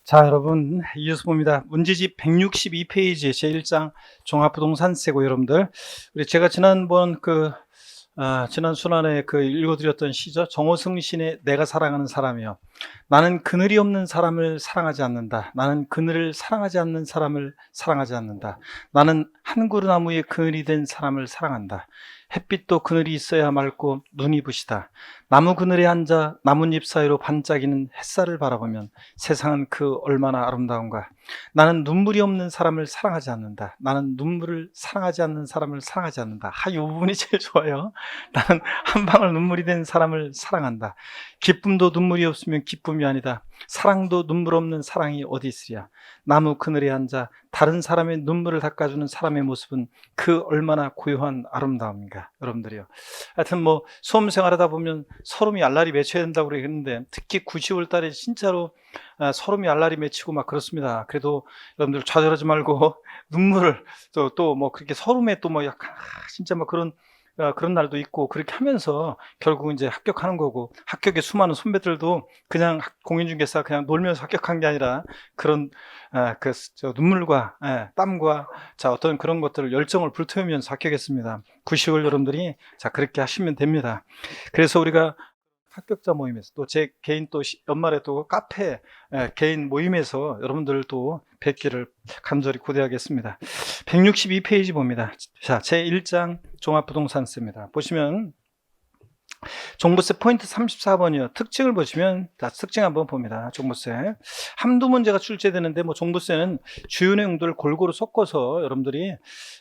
자, 여러분, 이어서 봅니다. 문제집 162페이지 제1장 종합부동산세고. 여러분들, 제가 지난번 지난 순환에 읽어드렸던 시죠. 정호승 시인의 내가 사랑하는 사람이요. 나는 그늘이 없는 사람을 사랑하지 않는다. 나는 그늘을 사랑하지 않는 사람을 사랑하지 않는다. 나는 한 그루 나무에 그늘이 된 사람을 사랑한다. 햇빛도 그늘이 있어야 맑고 눈이 부시다. 나무 그늘에 앉아 나뭇잎 사이로 반짝이는 햇살을 바라보면 세상은 그 얼마나 아름다운가. 나는 눈물이 없는 사람을 사랑하지 않는다. 나는 눈물을 사랑하지 않는 사람을 사랑하지 않는다. 이 부분이 제일 좋아요. 나는 한 방울 눈물이 된 사람을 사랑한다. 기쁨도 눈물이 없으면 기쁨이 아니다. 사랑도 눈물 없는 사랑이 어디 있으랴. 나무 그늘에 앉아 다른 사람의 눈물을 닦아주는 사람의 모습은 그 얼마나 고요한 아름다움인가. 여러분들이요, 하여튼 수험 생활하다 보면 서름이 알알이 맺혀야 된다고 그러는데, 특히 9, 10월 달에 진짜로 서름이 알알이 맺히고 막 그렇습니다. 그래도 여러분들 좌절하지 말고 눈물을 그렇게 서름에 약간 진짜 그런 날도 있고, 그렇게 하면서 결국 이제 합격하는 거고, 합격의 수많은 선배들도 그냥 공인중개사 그냥 놀면서 합격한 게 아니라 그런 눈물과 땀과 어떤 그런 것들을 열정을 불태우면서 합격했습니다. 9, 10월 여러분들이 그렇게 하시면 됩니다. 그래서 우리가 합격자 모임에서 또 제 개인 연말에 또 카페 개인 모임에서 여러분들 또 뵙기를 간절히 고대하겠습니다. 162페이지 봅니다. 자, 제1장 종합부동산세입니다. 보시면 종부세 포인트 34번이요. 특징을 보시면, 특징 한번 봅니다. 종부세 한두 문제가 출제되는데, 종부세는 주요 내용들을 골고루 섞어서 여러분들이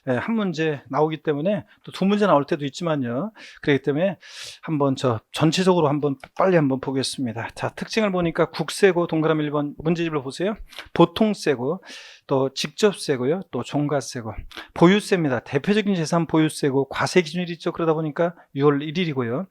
한 문제 나오기 때문에 또 두 문제 나올 때도 있지만요. 그렇기 때문에 한번 전체적으로 빨리 한번 보겠습니다. 자, 특징을 보니까 국세고, 동그라미 1번 문제집을 보세요. 보통세고, 또 직접세고요, 또 종가세고, 보유세입니다. 대표적인 재산 보유세고, 과세 기준일이 있죠. 그러다 보니까 6월 1일이고요.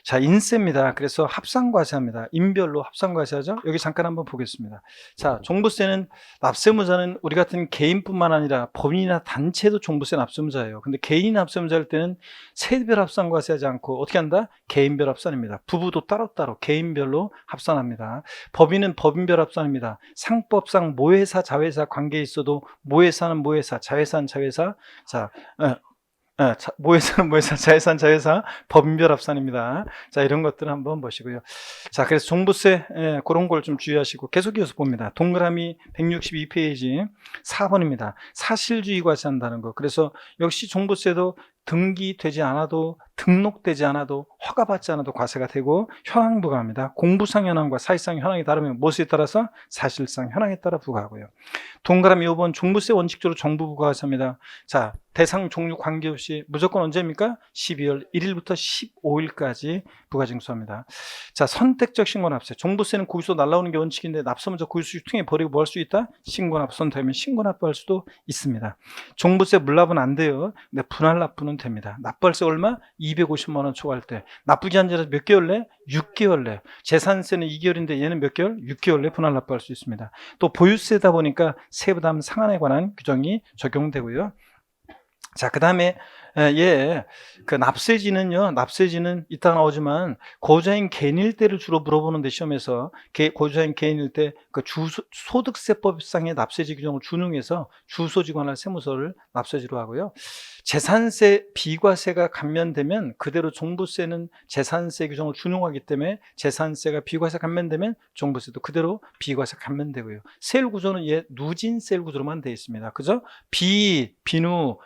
자, 인세입니다. 그래서 합산과세합니다. 인별로 합산과세하죠. 여기 잠깐 한번 보겠습니다. 자, 종부세는 납세무자는 우리 같은 개인뿐만 아니라 법인이나 단체도 종부세 납세무자예요. 근데 개인 납세무자일 때는 세대별 합산과세하지 않고 어떻게 한다? 개인별 합산입니다. 부부도 따로따로 개인별로 합산합니다. 법인은 법인별 합산입니다. 상법상 모회사, 자회사 관계에 있어도 모회사는 모회사, 자회사는 자회사. 모회사는 모회사, 자회사는 자회사, 법인별 합산입니다. 자, 이런 것들을 한번 보시고요. 자, 그래서 종부세 그런 걸 좀 주의하시고 계속 이어서 봅니다. 동그라미 162페이지 4번입니다. 사실주의 과세한다는 거. 그래서 역시 종부세도 등기되지 않아도, 등록되지 않아도, 허가받지 않아도 과세가 되고 현황 부과합니다. 공부상 현황과 사실상 현황이 다르면 무엇에 따라서? 사실상 현황에 따라 부과하고요. 동그라미 5번 종부세 원칙적으로 정부 부과하십니다. 자, 대상 종류 관계없이 무조건 언제입니까? 12월 1일부터 15일까지 부가징수합니다. 자, 선택적 신고납세. 종부세는 고유소 날라오는 게 원칙인데 납세무자 고유소 유통해 버리고 뭐 할 수 있다? 신고납부 선택하면 신고납부할 수도 있습니다. 종부세 물납은 안 돼요. 근데 분할납부는 됩니다. 납부할세 얼마? 250만 원 초과할 때. 납부기한 몇 개월 내? 6개월 내. 재산세는 2개월인데 얘는 몇 개월? 6개월 내 분할납부할 수 있습니다. 또 보유세다 보니까 세부담 상한에 관한 규정이 적용되고요. 자, 그 다음에 납세지는 이따가 나오지만 고자인 개인일 때를 주로 물어보는데, 시험에서 고자인 개인일 때 소득세법상의 납세지 규정을 준용해서 주소지 관할 세무서를 납세지로 하고요. 재산세 비과세가 감면되면 그대로 종부세는 재산세 규정을 준용하기 때문에 재산세가 비과세 감면되면 종부세도 그대로 비과세 감면되고요. 세율 구조는 누진 세율 구조로만 되어 있습니다. 그죠? 비누,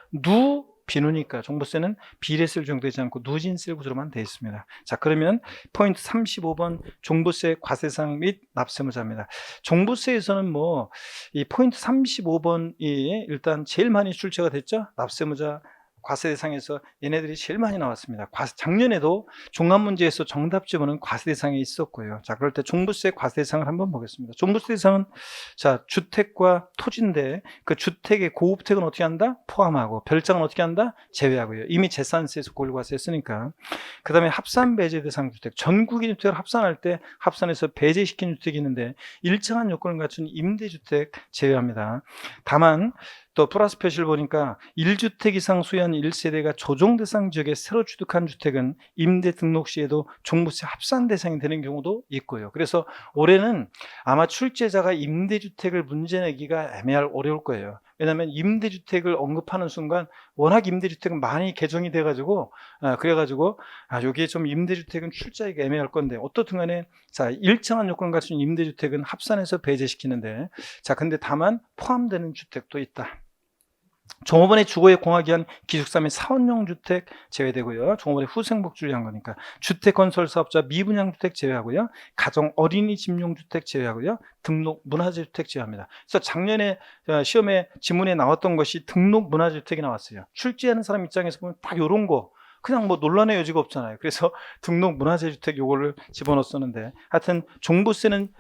비누니까 종부세는 비례세율 적용되지 않고 누진세 구조로만 되어 있습니다. 자, 그러면 포인트 35번 종부세 과세사항 및 납세무자입니다. 종부세에서는 이 포인트 35번이 일단 제일 많이 출제가 됐죠. 납세무자 과세 대상에서 얘네들이 제일 많이 나왔습니다. 작년에도 종합문제에서 정답 지문은 과세 대상에 있었고요. 자, 그럴 때 종부세 과세 대상을 한번 보겠습니다. 종부세 대상은 주택과 토지인데 그 주택의 고급택은 어떻게 한다? 포함하고 별장은 어떻게 한다? 제외하고요. 이미 재산세에서 고일과세했으니까. 그 다음에 합산 배제 대상 주택, 전국인 주택을 합산할 때 합산해서 배제시킨 주택이 있는데 일정한 요건을 갖춘 임대주택 제외합니다. 다만 또 플러스 표시를 보니까 1주택 이상 소유한 1세대가 조정 대상 지역에 새로 취득한 주택은 임대 등록 시에도 종부세 합산 대상이 되는 경우도 있고요. 그래서 올해는 아마 출제자가 임대주택을 문제 내기가 어려울 거예요. 왜냐하면 임대주택을 언급하는 순간 워낙 임대주택은 많이 개정이 돼가지고 그래가지고 여기에 좀 임대주택은 출제하기가 애매할 건데 어떻든 간에 자, 일정한 요건 갖춘 임대주택은 합산해서 배제시키는데 자, 근데 다만 포함되는 주택도 있다. 종업원의 주거에 공하기한 기숙사 및 사원용 주택 제외되고요. 종업원의 후생복지를 위한 거니까 주택 건설 사업자 미분양 주택 제외하고요. 가정 어린이집용 주택 제외하고요. 등록 문화재 주택 제외합니다. 그래서 작년에 시험에 지문에 나왔던 것이 등록 문화재 주택이 나왔어요. 출제하는 사람 입장에서 보면 딱 이런 거 그냥 뭐 논란의 여지가 없잖아요. 그래서 등록 문화재 주택 요거를 집어넣었었는데 하여튼 종부세는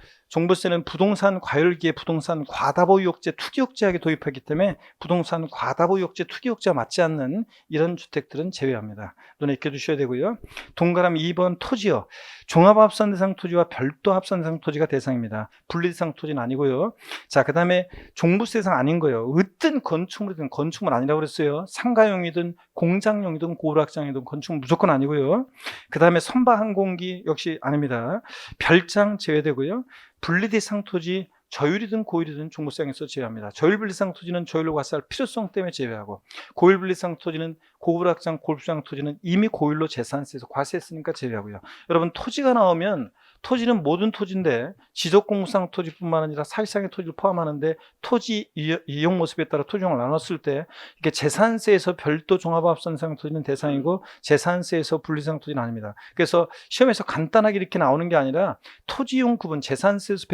부동산 과열기에 부동산 과다보유욕제 투기욕제하게 도입하기 때문에 부동산 과다보유욕제 투기욕제와 맞지 않는 이런 주택들은 제외합니다. 눈에 익혀두셔야 되고요. 동그라미 2번 토지요. 종합합산 대상 토지와 별도 합산 대상 토지가 대상입니다. 분리대상 토지는 아니고요. 자, 그 다음에 종부세 대상 아닌 거예요. 어떤 건축물이든 건축물 아니라고 그랬어요. 상가용이든 공장용이든 고불확장이든 건축물 무조건 아니고요. 그 다음에 선박 항공기 역시 아닙니다. 별장 제외되고요. 분리대상 토지 저율이든 고율이든 종부세에서 제외합니다. 저율분리상 토지는 저율로 과세할 필요성 때문에 제외하고 고율분리상 토지는 고불확장, 골프장 토지는 이미 고율로 재산세에서 과세했으니까 제외하고요. 여러분 토지가 나오면 토지는 모든 토지인데 지적공무상 토지뿐만 아니라 사실상의 토지를 포함하는데 토지 이용 모습에 따라 토지용을 나눴을 때 이게 재산세에서 별도 종합합산상 토지는 대상이고 재산세에서 분리상 토지는 아닙니다. 그래서 시험에서 간단하게 이렇게 나오는 게 아니라 토지용 구분, 재산세에서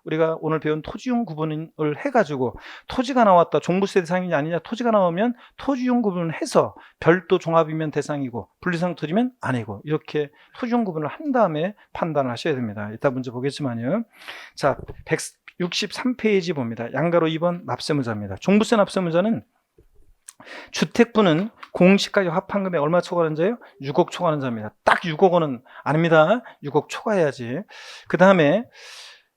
우리가 오늘 배운 토지용 구분을 해가지고 토지가 나왔다, 종부세 대상이냐 아니냐 토지가 나오면 토지용 구분을 해서 별도 종합이면 대상이고 분리상 토지면 아니고 이렇게 토지용 구분을 한 다음에 판단을 하셔야 됩니다. 이따 문제 보겠지만요. 자, 163페이지 봅니다. 양가로 2번 납세무자입니다. 종부세 납세무자는 주택부는 공시가격 합한금액 얼마 초과하는 자예요? 6억 초과하는 자입니다. 딱 6억 원은 아닙니다. 6억 초과해야지. 그 다음에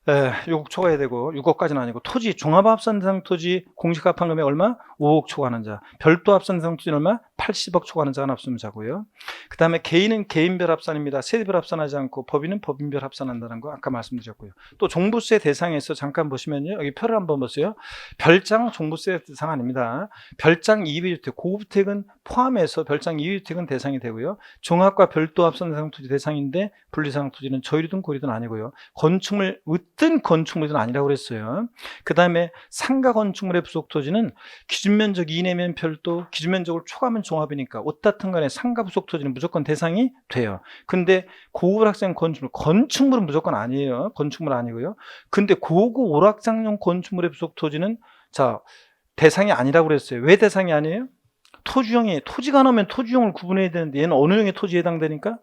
6억 초과해야 되고 6억까지는 아니고 토지 종합합산 대상 토지 공시가 합한 금액 얼마? 5억 초과하는 자. 별도 합산 대상 토지는 얼마? 80억 초과하는 자가 납세무자고요. 그 다음에 개인은 개인별 합산입니다. 세대별 합산하지 않고 법인은 법인별 합산한다는 거 아까 말씀드렸고요. 또 종부세 대상에서 잠깐 보시면요. 여기 표를 한번 보세요. 별장 종부세 대상 아닙니다. 별장 2배주택, 고급주택은 포함해서 별장 2배주택은 대상이 되고요. 종합과 별도 합산 대상 토지 대상인데 분리상 토지는 저율이든 고율이든 아니고요. 건축물 어떤 건축물이든 아니라고 그랬어요. 그 다음에 상가 건축물의 부속 토지는 기준면적 이내면 별도, 기준면적을 초과하면 종합이니까 어떻든 간에 상가 부속 토지는 무조건 대상이 돼요. 근데 고급학생 건축물은 무조건 아니에요. 건축물 아니고요. 근데 고급 오락장용 건축물의 부속 토지는 자 대상이 아니라고 그랬어요. 왜 대상이 아니에요? 토지가 나오면 토지용을 구분해야 되는데 얘는 어느 형의 토지에 해당되니까?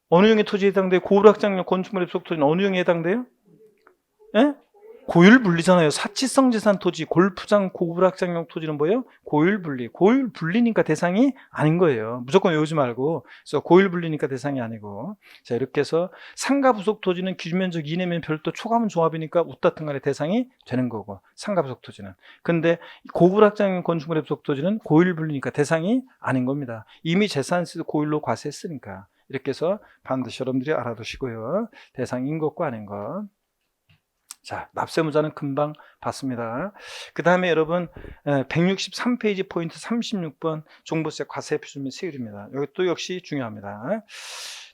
어느 형의 토지에 해당돼요? 고불확장용 건축물의 부속 토지는 어느 형에 해당돼요? 예? 고율분리잖아요. 사치성 재산 토지, 골프장 고불확장용 토지는 뭐예요? 고율분리. 고율분리니까 대상이 아닌 거예요. 무조건 외우지 말고. 그래서 고율분리니까 대상이 아니고. 자, 이렇게 해서 상가 부속 토지는 기준면적 이내면 별도 초과면 종합이니까 웃다튼 간에 대상이 되는 거고. 상가 부속 토지는. 근데 고불확장용 건축물의 부속 토지는 고율분리니까 대상이 아닌 겁니다. 이미 재산세도 고율로 과세했으니까. 이렇게 해서 반드시 여러분들이 알아두시고요. 대상인 것과 아닌 것. 자, 납세무자는 금방 봤습니다. 그 다음에 여러분 163페이지 포인트 36번 종부세 과세 표준 및 세율입니다. 여기 또 역시 중요합니다.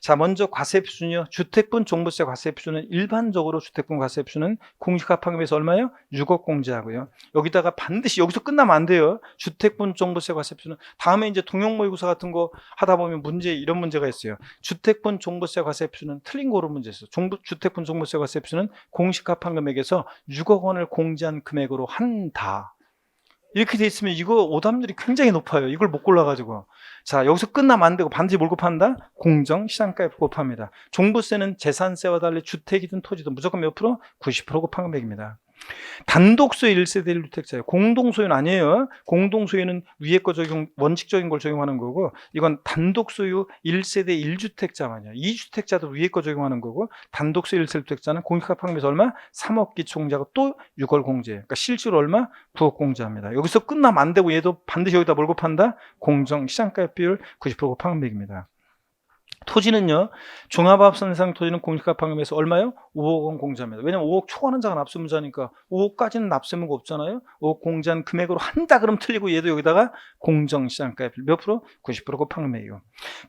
자, 먼저 과세 표준이요. 주택분 종부세 과세 표준은 일반적으로 주택분 과세 표준은 공시가 합한금에서 얼마예요? 6억 공제하고요. 여기다가 반드시 여기서 끝나면 안 돼요. 주택분 종부세 과세 표준은 다음에 이제 동형모의고사 같은 거 하다 보면 이런 문제가 있어요. 주택분 종부세 과세 표준은 틀린 거로 문제 있어요. 주택분 종부세 과세 표준은 공시가 합한금액에서 6억 원을 공제한 금액으로 한다. 이렇게 돼 있으면 이거 오답률이 굉장히 높아요. 이걸 못 골라가지고. 자, 여기서 끝나면 안 되고 반드시 뭘 곱한다? 공정 시장가에 곱합니다. 종부세는 재산세와 달리 주택이든 토지든 무조건 몇 프로? 90% 곱한 금액입니다. 단독소유 1세대 1주택자예요. 공동소유는 아니에요. 공동소유는 위에 거 적용, 원칙적인 걸 적용하는 거고, 이건 단독소유 1세대 1주택자만이야. 2주택자도 위에 거 적용하는 거고, 단독소유 1세대 1주택자는 공시가격 판매에서 얼마? 3억 기초공제하고 또 6월 공제. 그러니까 실제로 얼마? 9억 공제합니다. 여기서 끝나면 안 되고 얘도 반드시 여기다 뭘 곱한다? 공정 시장가격 비율 90% 판매액입니다. 토지는요, 종합합산상 토지는 공시가격 판매에서 얼마요? 5억 원 공제합니다. 왜냐면 5억 초과하는 자가 납세무자니까 5억까지는 납세무가 없잖아요. 5억 공제한 금액으로 한다 그러면 틀리고, 얘도 여기다가 공정시장가격 몇 프로? 90%고 판매예요.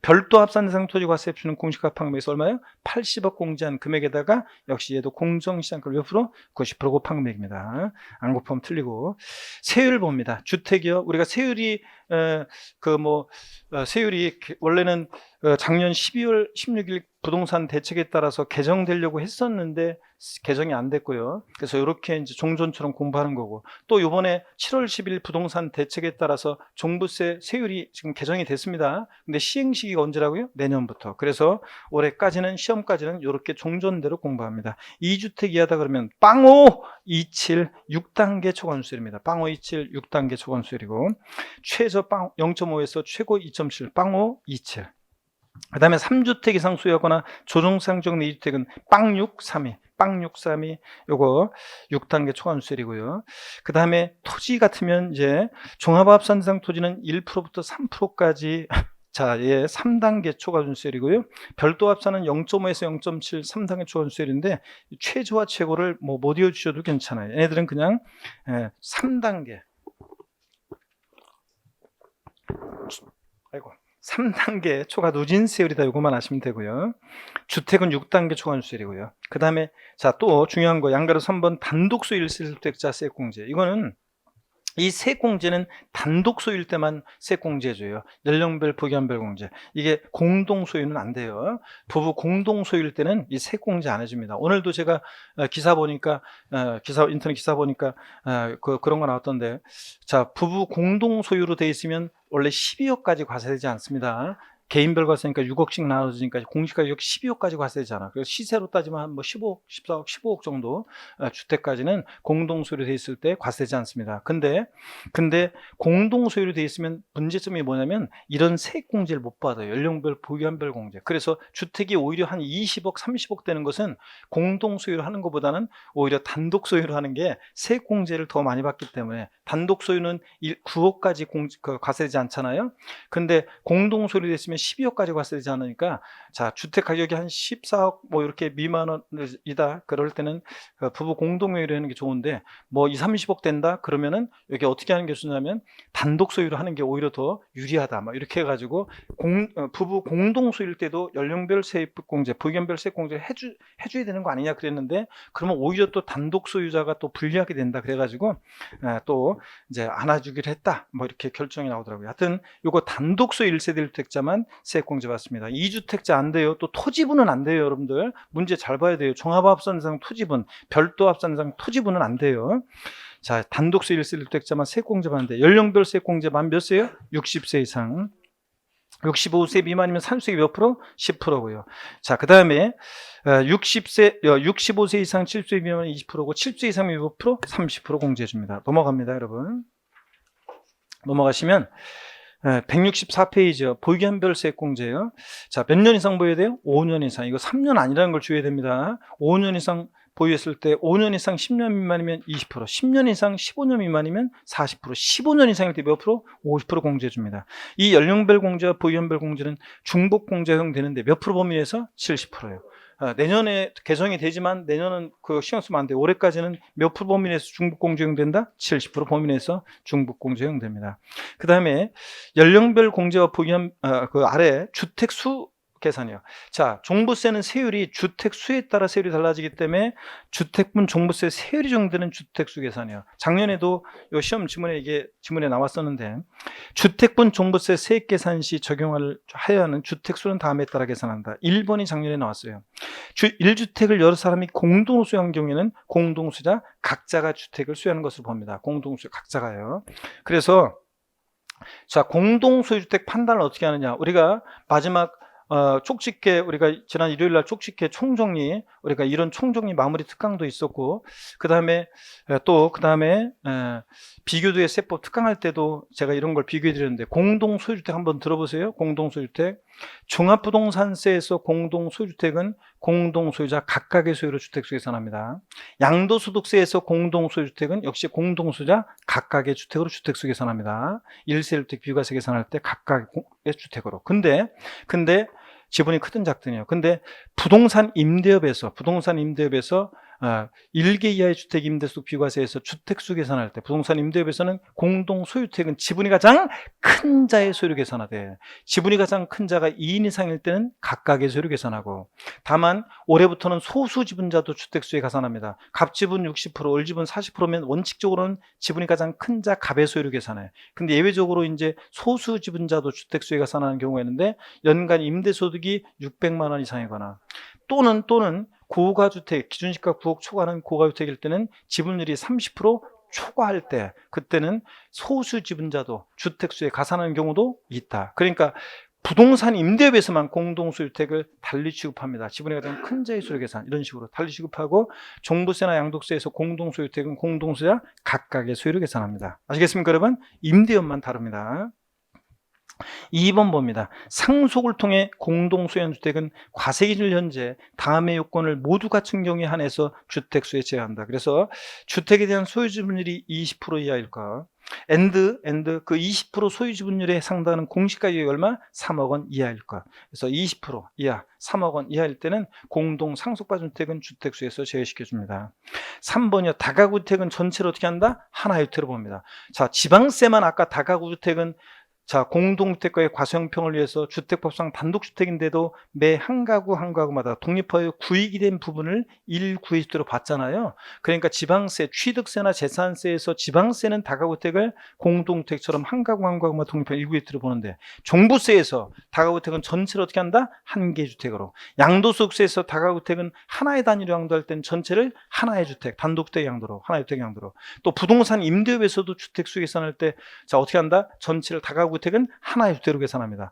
별도 합산상 토지 과세표는 공시가격 판매에서 얼마요? 80억 공제한 금액에다가 역시 얘도 공정시장가격 몇 프로? 90%고 판매입니다. 안 곱하면 틀리고. 세율을 봅니다. 주택이요, 우리가 세율이 세율이 원래는 작년 12월 16일 부동산 대책에 따라서 개정되려고 했었는데 개정이 안 됐고요. 그래서 이렇게 이제 종전처럼 공부하는 거고, 또 이번에 7월 10일 부동산 대책에 따라서 종부세 세율이 지금 개정이 됐습니다. 근데 시행 시기가 언제라고요? 내년부터. 그래서 올해까지는, 시험까지는 이렇게 종전대로 공부합니다. 2주택 이하다 그러면 빵오 27 6단계 초과수율입니다. 빵오 27 6단계 초과수율이고, 최저 빵 0.5에서 최고 2.7 빵오 27. 그 다음에 3주택 이상 소유하거나 조정상적 내 2주택은 빵6 3이 빵632 요거 6단계 초과수율이고요. 그 다음에 토지 같으면 이제 종합합산상 토지는 1%부터 3%까지 자, 예, 3단계 초과순수율이고요. 별도 합산은 0.5에서 0.7 3단계 초과순수율인데 최저와 최고를 뭐 못 이어주셔도 괜찮아요. 얘네들은 그냥 3단계 3단계 초과 누진세율이다, 요것만 아시면 되고요. 주택은 6단계 초과순수율이고요. 그 다음에 자, 또 중요한 거, 양가로 3번 단독소유 1세대주택자 세액공제. 이거는 이 세액공제는 단독 소유일 때만 세액공제해줘요. 연령별, 부견별 공제. 이게 공동소유는 안 돼요. 부부 공동소유일 때는 이 세액공제 안 해줍니다. 오늘도 제가 기사 보니까, 인터넷 기사 보니까 그런 거 나왔던데, 자, 부부 공동소유로 돼 있으면 원래 12억까지 과세되지 않습니다. 개인별 과세니까 6억씩 나눠지니까 공시가격 12억까지 과세되잖아. 그래서 시세로 따지면 한 뭐 15억, 14억, 15억 정도 주택까지는 공동소유로 돼 있을 때 과세되지 않습니다. 근데 공동소유로 돼 있으면 문제점이 뭐냐면 이런 세액공제를 못 받아요. 연령별, 부견별 공제. 그래서 주택이 오히려 한 20억, 30억 되는 것은 공동소유를 하는 것보다는 오히려 단독소유를 하는 게 세액공제를 더 많이 받기 때문에, 단독소유는 9억까지 과세되지 않잖아요. 근데 공동소유로 돼 있으면 12억까지 과세되지 않으니까, 자, 주택 가격이 한 14억 뭐 이렇게 미만이다 그럴 때는 부부 공동소유로 하는 게 좋은데, 뭐 20, 30억 된다 그러면은 여기 어떻게 하는 게 좋냐면 단독 소유로 하는 게 오히려 더 유리하다, 막 이렇게 해가지고 부부 공동 소유일 때도 연령별 세액공제, 부견별 세액공제 해줘야 되는 거 아니냐 그랬는데, 그러면 오히려 또 단독 소유자가 또 불리하게 된다 그래가지고 또 이제 안아주기로 했다, 뭐 이렇게 결정이 나오더라고요. 하여튼 요거 단독 소유 1세대 1주택자만 세액공제 받습니다. 2주택자 안 돼요. 또 토지분은 안 돼요. 여러분들 문제 잘 봐야 돼요. 종합합산상 토지분, 별도 합산상 토지분은 안 돼요. 자, 단독소유 1세대 1주택자만 세액공제 받는데, 연령별 세액공제만 몇 세요? 60세 이상. 65세 미만이면 상수액이 몇 프로? 10%고요. 자, 그 다음에 65세 이상 70세 미만은 20%고 70세 이상이면 몇 프로? 30% 공제해 줍니다. 넘어갑니다, 여러분. 넘어가시면 164페이지요. 부견별 세액공제요. 자, 몇 년 이상 보여야 돼요? 5년 이상. 이거 3년 아니라는 걸 주셔야 됩니다. 5년 이상 보유했을 때 5년 이상 10년 미만이면 20%, 10년 이상 15년 미만이면 40%, 15년 이상일 때 몇 프로? 50% 공제해 줍니다. 이 연령별 공제와 부견별 공제는 중복 공제 허용되는데 몇 프로 범위에서? 70%예요. 내년에 개정이 되지만 내년은 그 신경 쓰면 안 돼요. 올해까지는 몇 프로 범위 내에서 중복 공제 허용된다? 70% 범위 내에서 중복 공제 허용됩니다. 그 다음에 연령별 공제와 부견 그 아래 주택 수 계산이요. 자, 종부세는 세율이 주택 수에 따라 세율이 달라지기 때문에 주택분 종부세 세율이 정되는 주택수 계산이요. 작년에도 요 시험 지문에 나왔었는데, 주택분 종부세 세액 계산 시 적용을 하여야 하는 주택수는 다음에 따라 계산한다. 1번이 작년에 나왔어요. 1주택을 여러 사람이 공동으로 소유한 경우에는 공동소유자 각자가 주택을 소유하는 것을 봅니다. 공동소유 각자가요. 그래서 자, 공동소유주택 판단을 어떻게 하느냐. 우리가 마지막 촉식회 우리가 지난 일요일 날 촉식회 총정리 우리가 이런 총정리 마무리 특강도 있었고 그다음에 비교도의 세법 특강할 때도 제가 이런 걸 비교해 드렸는데 공동 소유주택 한번 들어보세요. 공동 소유주택. 종합부동산세에서 공동 소유주택은 공동 소유자 각각의 소유로 주택수 계산합니다. 양도소득세에서 공동 소유주택은 역시 공동 소유자 각각의 주택으로 주택수 계산합니다. 1세 1주택 비과세 계산할 때 각각의 주택으로. 근데 지분이 크든 작든요. 근데 부동산 임대업에서 1개 이하의 주택 임대수 비과세에서 주택수 계산할 때 부동산 임대업에서는 공동 소유주택은 지분이 가장 큰 자의 소유를 계산하되 지분이 가장 큰 자가 2인 이상일 때는 각각의 소유를 계산하고 다만 올해부터는 소수 지분자도 주택수에 가산합니다. 갑지분 60%, 을지분 40%면 원칙적으로는 지분이 가장 큰 자 갑의 소유를 계산해. 근데 예외적으로 이제 소수 지분자도 주택수에 가산하는 경우가 있는데 연간 임대소득이 600만 원 이상이거나 또는 고가주택, 기준시가 9억 초과하는 고가주택일 때는 지분율이 30% 초과할 때 그때는 소수 지분자도 주택수에 가산하는 경우도 있다. 그러니까 부동산 임대업에서만 공동소유주택을 달리 취급합니다. 지분이 가장 큰 자의 소유 계산 이런 식으로 달리 취급하고 종부세나 양도세에서 공동소유주택은 공동소유자 각각의 소유를 계산합니다. 아시겠습니까 여러분? 임대업만 다릅니다. 2번 봅니다. 상속을 통해 공동소유주택은 과세기준을 현재 다음의 요건을 모두 갖춘 경우에 한해서 주택수에 제한한다. 그래서 주택에 대한 소유지분율이 20% 이하일까? 그 20% 소유지분율에 해당하는 공시가격이 얼마? 3억 원 이하일까? 그래서 20% 이하, 3억 원 이하일 때는 공동 상속받은 주택은 주택수에서 제외시켜줍니다. 3번이요. 다가구주택은 전체를 어떻게 한다? 하나의 주택으로 봅니다. 자, 지방세만 아까 다가구주택은 공동주택과의 과소형평을 위해서 주택법상 단독주택인데도 매 한 가구마다 독립하여 구익이 된 부분을 1구의주택으로 받잖아요. 그러니까 지방세, 취득세나 재산세에서 지방세는 다가구주택을 공동주택처럼 한 가구마다 독립하여 1구의주택으로 보는데 종부세에서 다가구주택은 전체를 어떻게 한다? 한 개의 주택으로. 양도소득세에서 다가구주택은 하나의 단위로 양도할 때는 전체를 하나의 주택, 단독주택 양도로, 하나의 주택 양도로. 또 부동산 임대업에서도 주택수 계산할 때 어떻게 한다? 전체를 다가구주택은 하나의 주택으로 계산합니다.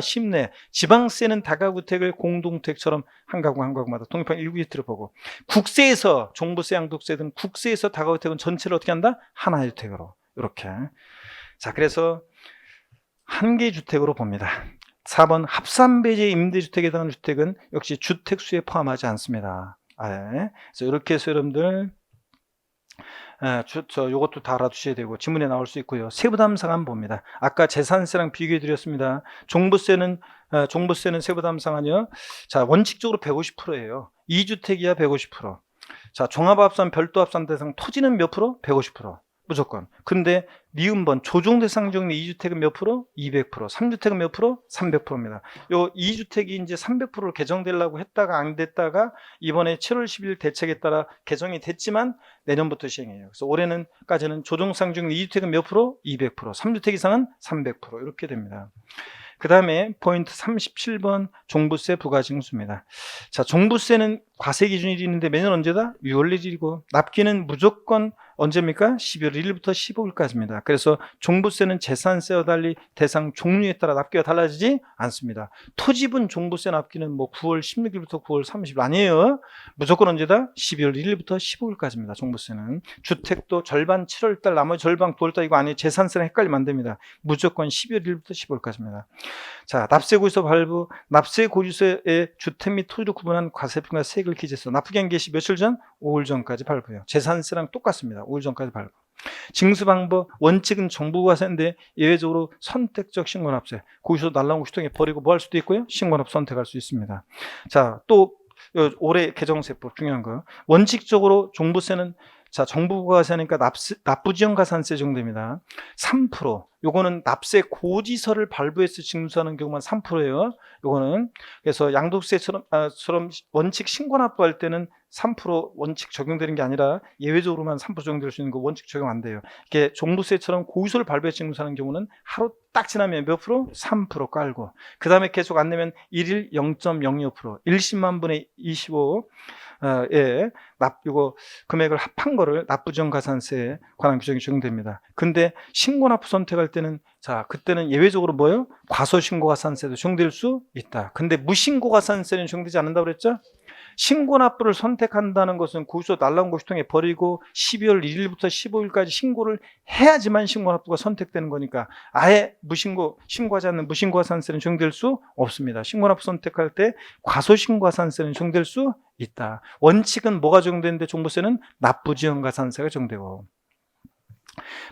쉽네. 지방세는 다가구주택을 공동주택처럼 한 가구마다 독립한 1구주택으로 보고 국세에서 종부세, 양도세 등 국세에서 다가구주택은 전체를 어떻게 한다? 하나의 주택으로 이렇게. 자, 그래서 한 개의 주택으로 봅니다. 4번 합산배제 임대주택에 해당하는 주택은 역시 주택수에 포함하지 않습니다. 그래서 이렇게 해서 여러분들 요것도 다 알아두셔야 되고 지문에 나올 수 있고요. 세부담상한 봅니다. 아까 재산세랑 비교해 드렸습니다. 종부세는 세부담상한이요. 자, 원칙적으로 150%예요. 2주택 이하 150%. 자, 종합합산, 별도합산 대상 토지는 몇 프로? 150%. 무조건. 근데 미음번 조정 대상 중에 2주택은 몇 프로? 200%. 3주택은 몇 프로? 300%입니다. 요 2주택이 이제 300%로 개정되려고 했다가 안 됐다가 이번에 7월 10일 대책에 따라 개정이 됐지만 내년부터 시행해요. 그래서 올해는까지는 조정 대상 중에 2주택은 몇 프로? 200%. 3주택 이상은 300% 이렇게 됩니다. 그 다음에 포인트 37번 종부세 부가징수입니다. 자, 종부세는 과세 기준일이 있는데 매년 언제다? 6월 1일이고 납기는 무조건 언제입니까? 12월 1일부터 15일까지입니다. 그래서 종부세는 재산세와 달리 대상 종류에 따라 납기가 달라지지 않습니다. 토지분 종부세 납기는 9월 16일부터 9월 30일 아니에요. 무조건 언제다? 12월 1일부터 15일까지입니다. 종부세는. 주택도 절반 7월달 나머지 절반 9월달 이거 아니에요. 재산세랑 헷갈리면 안 됩니다. 무조건 12월 1일부터 15일까지입니다. 자, 납세고지서 발부, 납세고지서에 주택 및 토지를 구분한 과세표가 세액을 기재해서 납부기한 개시 며칠 전? 5일 전까지 발부해요. 재산세랑 똑같습니다. 5일 전까지 발부. 징수방법, 원칙은 정부과세인데 예외적으로 선택적 신고납세. 고지서 날라온 거 휴통에 버리고 뭐 할 수도 있고요. 신고납 선택할 수 있습니다. 자, 또 올해 개정세법 중요한 거. 원칙적으로 종부세는 정부과세니까 납부지연가산세 정도입니다. 3%. 요거는 납세 고지서를 발부해서 징수하는 경우만 3%예요. 요거는 그래서 양도세처럼 원칙 신고납부할 때는 3% 원칙 적용되는 게 아니라 예외적으로만 3% 적용될 수 있는 거 원칙 적용 안 돼요. 이게 종부세처럼 고지서를 발부해서 징수하는 경우는 하루 딱 지나면 몇 프로? 3% 깔고 그 다음에 계속 안 내면 1일 0.02%, 1십만 분의 25 이거 금액을 합한 거를 납부지원 가산세에 관한 규정이 적용됩니다. 근데 신고납부 선택할 때는 그때는 예외적으로 뭐예요? 과소신고가산세도 적용될 수 있다. 근데 무신고가산세는 적용되지 않는다고 그랬죠? 신고납부를 선택한다는 것은 고지서 날라온 고시통에 버리고 12월 1일부터 15일까지 신고를 해야지만 신고납부가 선택되는 거니까 아예 신고하지 않는 무신고가산세는 적용될 수 없습니다. 신고납부 선택할 때 과소신고가산세는 적용될 수 있다. 원칙은 뭐가 적용되는데 종부세는 납부지원가산세가 적용되고,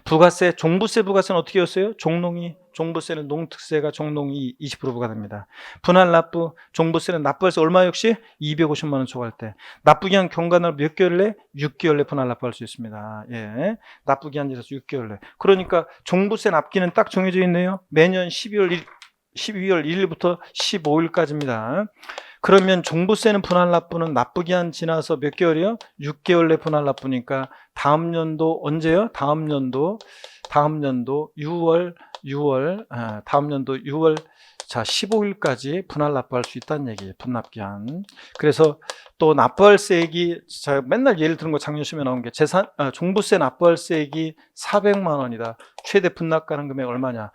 부가세, 종부세 부가세는 어떻게 였어요? 종농이, 종부세는 농특세가 종농이 20% 부과됩니다. 분할납부, 종부세는 납부할 때 얼마 역시 250만 원 초과할 때. 납부기한 경과를 몇 개월 내? 6개월 내 분할납부할 수 있습니다. 납부기한이라서 6개월 내. 그러니까 종부세 납기는 딱 정해져 있네요. 매년 12월 1일부터 15일까지입니다. 그러면 종부세는 분할납부는 납부기한 지나서 몇 개월이요? 6개월 내 분할납부니까 다음 연도 언제요? 다음 연도 6월 다음 연도 6월 15일까지 분할납부할 수 있다는 얘기예요. 분납기한. 그래서 또 납부할세액이 제가 맨날 예를 드는 거 작년 시험에 나온 게 종부세 납부할세액이 400만 원이다. 최대 분납 가능 금액 얼마냐?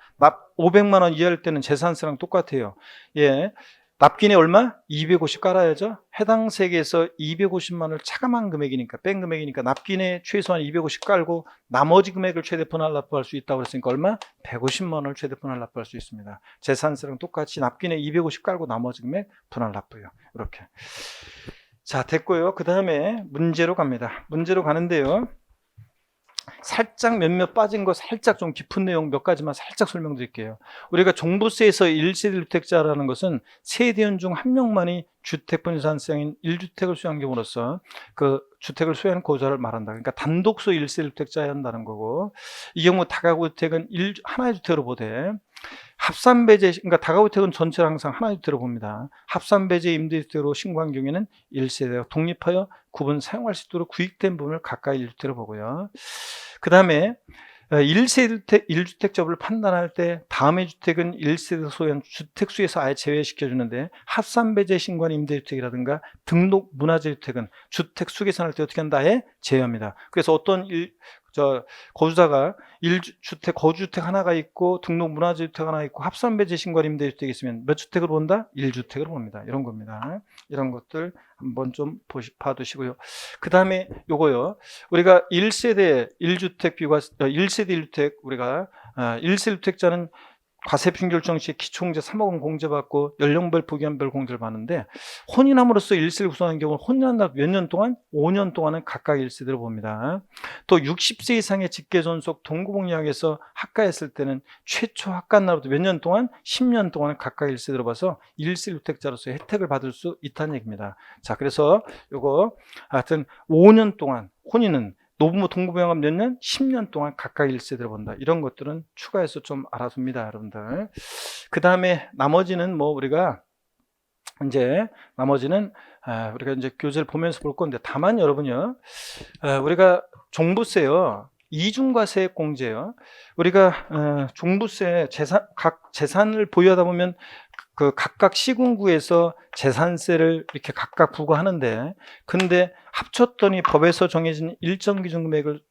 500만 원 이하일 때는 재산세랑 똑같아요. 납기인이 얼마? 250 깔아야죠. 해당 세액에서 250만 원을 차감한 금액이니까, 뺀 금액이니까 납기인의 최소한 250 깔고 나머지 금액을 최대 분할 납부할 수 있다고 그랬으니까 얼마? 150만 원을 최대 분할 납부할 수 있습니다. 재산세랑 똑같이 납기인의 250 깔고 나머지 금액 분할 납부요. 이렇게. 자, 됐고요. 그 다음에 문제로 갑니다. 문제로 가는데요. 살짝 몇몇 빠진 거 살짝 좀 깊은 내용 몇 가지만 살짝 설명드릴게요. 우리가 종부세에서 1세대 주택자라는 것은 세대원 중 한 명만이 주택분유산세인 1주택을 소유한 경우로서 그 주택을 소유하는 고자를 말한다. 그러니까 단독소 1세대 주택자여야 한다는 거고, 이 경우 다가구 주택은 하나의 주택으로 보되, 합산배제, 그러니까 다가구 주택은 전체를 항상 하나의 주택으로 봅니다. 합산배제 임대주택으로 신고한 경우에는 1세대가 독립하여 구분 사용할 수 있도록 구입된 부분을 각각 1주택으로 보고요. 그 다음에 1주택자를 판단할 때 다음의 주택은 1세대 소유한 주택수에서 아예 제외시켜 주는데, 합산배제 신고한 임대주택이라든가 등록 문화재 주택은 주택수 계산할 때 어떻게 한다? 아예 제외합니다. 그래서 어떤 거주자가 1주택, 거주주택 하나가 있고 등록 문화재 주택 하나 있고 합산배제 신고한 임대주택이 있으면 몇 주택으로 본다? 1주택으로 봅니다. 이런 겁니다. 이런 것들 한번 좀 봐두시고요. 그 다음에 요거요. 우리가 1세대 1주택 비과세, 1세대 1주택, 우리가 1세대 주택자는 과세평 결정 시 기초공제 3억 원 공제받고 연령별 부기한별 공제를 받는데, 혼인함으로써 1세를 구성한 경우는 혼인한 날 몇 년 동안? 5년 동안은 각각 1세대로 봅니다. 또 60세 이상의 직계존속 동거복리학에서 합가했을 때는 최초 합가 날부터 몇 년 동안? 10년 동안은 각각 1세대로 봐서 1세 주택자로서 혜택을 받을 수 있다는 얘기입니다. 자, 그래서 요거 하여튼 5년 동안 혼인은 노부모 동거부양은 몇 년? 10년 동안 각각 1세대로 본다. 이런 것들은 추가해서 좀 알아둡니다, 여러분들. 그 다음에 나머지는 우리가 이제 교재를 보면서 볼 건데, 다만 여러분요, 우리가 종부세요, 이중과세액 공제요. 우리가 종부세 각 재산을 보유하다 보면 그 각각 시군구에서 재산세를 이렇게 각각 부과하는데, 근데 합쳤더니 법에서 정해진 일정 기준 금액을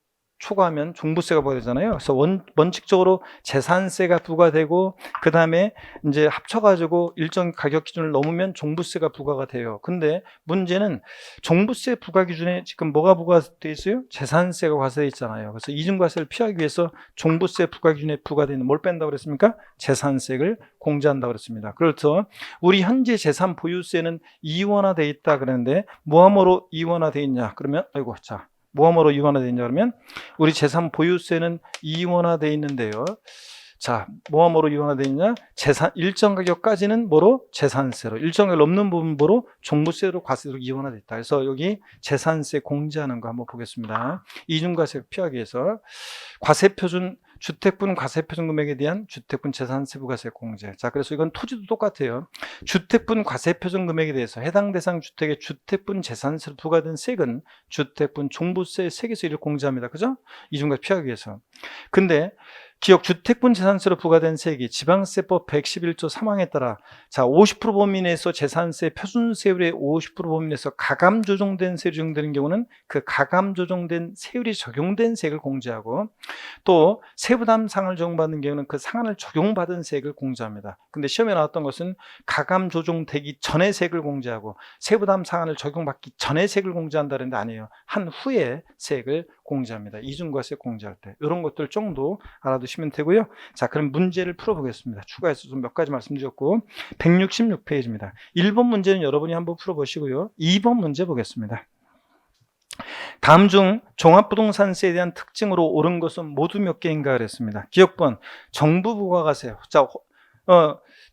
초과하면 종부세가 부과되잖아요. 그래서 원칙적으로 재산세가 부과되고, 그 다음에 이제 합쳐가지고 일정 가격 기준을 넘으면 종부세가 부과가 돼요. 근데 문제는 종부세 부과 기준에 지금 뭐가 부과되어 있어요? 재산세가 과세되어 있잖아요. 그래서 이중과세를 피하기 위해서 종부세 부과 기준에 부과되는 뭘 뺀다고 그랬습니까? 재산세를 공제한다고 그랬습니다. 그래서 우리 현재 재산 보유세는 이원화되어 있다 그랬는데, 뭐함으로 이원화되어 있냐? 그러면 뭐함으로 이원화되어 있냐 그러면 우리 재산 보유세는 이원화되어 있는데요. 자, 뭐함으로 이원화되어 있냐? 재산 일정 가격까지는 뭐로? 재산세로, 일정 가격 넘는 부분 뭐로? 종부세로, 과세로 이원화되어 있다. 그래서 여기 재산세 공제하는 거 한번 보겠습니다. 이중과세 피하기 위해서 과세표준, 주택분 과세표준 금액에 대한 주택분 재산세 부가세 공제. 자, 그래서 이건 토지도 똑같아요. 주택분 과세표준 금액에 대해서 해당 대상 주택의 주택분 재산세로 부과된 세액은 주택분 종부세 세계서 이를 공제합니다. 그죠? 이중과세 피하기 위해서. 근데 기억 주택분 재산세로 부과된 세액이 지방세법 111조 3항에 따라 자 50% 범위 내에서 재산세 표준세율의 50% 범위 내에서 가감 조정된 세율이 적용되는 경우는 그 가감 조정된 세율이 적용된 세액을 공제하고, 또 세부담 상한을 적용받는 경우는 그 상한을 적용받은 세액을 공제합니다. 근데 시험에 나왔던 것은 가감 조정되기 전에 세액을 공제하고 세부담 상한을 적용받기 전에 세액을 공제한다는데 아니에요. 한 후에 세액을 공제합니다. 이중과세 공제할 때 이런 것들 정도 알아두시면 되고요. 자, 그럼 문제를 풀어보겠습니다. 추가해서 좀 몇 가지 말씀드렸고 166페이지입니다. 1번 문제는 여러분이 한번 풀어보시고요. 2번 문제 보겠습니다. 다음 중 종합부동산세에 대한 특징으로 옳은 것은 모두 몇 개인가 그랬습니다. 기억번 정부 부가가세. 자,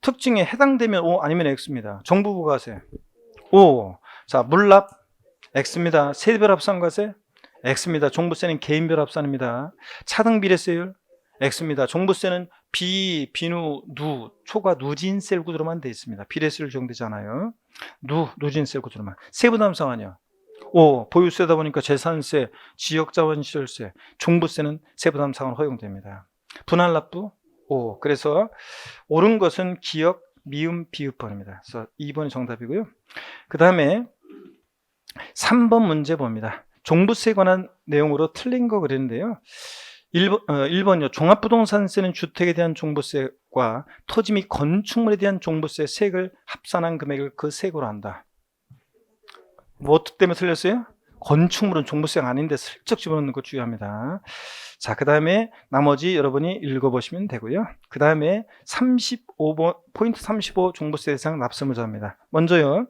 특징에 해당되면 O 아니면 X입니다. 정부 부가세 O. 자, 물납 X입니다. 세대별 합산과세 X입니다. 종부세는 개인별 합산입니다. 차등 비례세율 X입니다. 종부세는 비, 비누, 누, 초과 누진세 구조로만 되어 있습니다. 비례세율 적용되잖아요. 누진세 구조로만. 세부담 상한이요. O. 보유세다 보니까 재산세, 지역자원시설세, 종부세는 세부담 상한 허용됩니다. 분할납부 O. 그래서 옳은 것은 기역, 미음, 비읍번입니다. 그래서 2번이 정답이고요. 그 다음에 3번 문제 봅니다. 종부세에 관한 내용으로 틀린 거 그랬는데요. 1번요. 종합부동산세는 주택에 대한 종부세과 토지 및 건축물에 대한 종부세 세액을 합산한 금액을 그 세액으로 한다. 뭐 때문에 틀렸어요? 건축물은 종부세가 아닌데 슬쩍 집어넣는 거 주의합니다. 자, 그 다음에 나머지 여러분이 읽어보시면 되고요. 그 다음에 35번, 포인트 35 종부세 대상 납세무자입니다. 먼저요.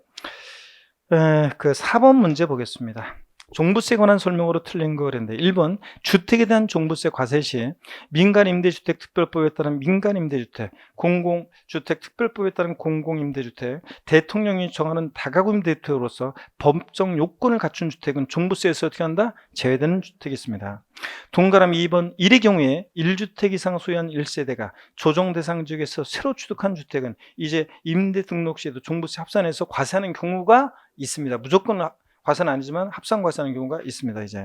그 4번 문제 보겠습니다. 종부세에 관한 설명으로 틀린 거 그랬는데 1번 주택에 대한 종부세 과세 시 민간임대주택특별법에 따른 민간임대주택, 공공주택특별법에 따른 공공임대주택, 대통령이 정하는 다가구임대주택으로서 법정 요건을 갖춘 주택은 종부세에서 어떻게 한다? 제외되는 주택이 있습니다. 동그라미 2번 1의 경우에 1주택 이상 소유한 1세대가 조정 대상 지역에서 새로 취득한 주택은 이제 임대 등록 시에도 종부세 합산해서 과세하는 경우가 있습니다. 무조건 과세는 아니지만 합산 과세하는 경우가 있습니다. 이제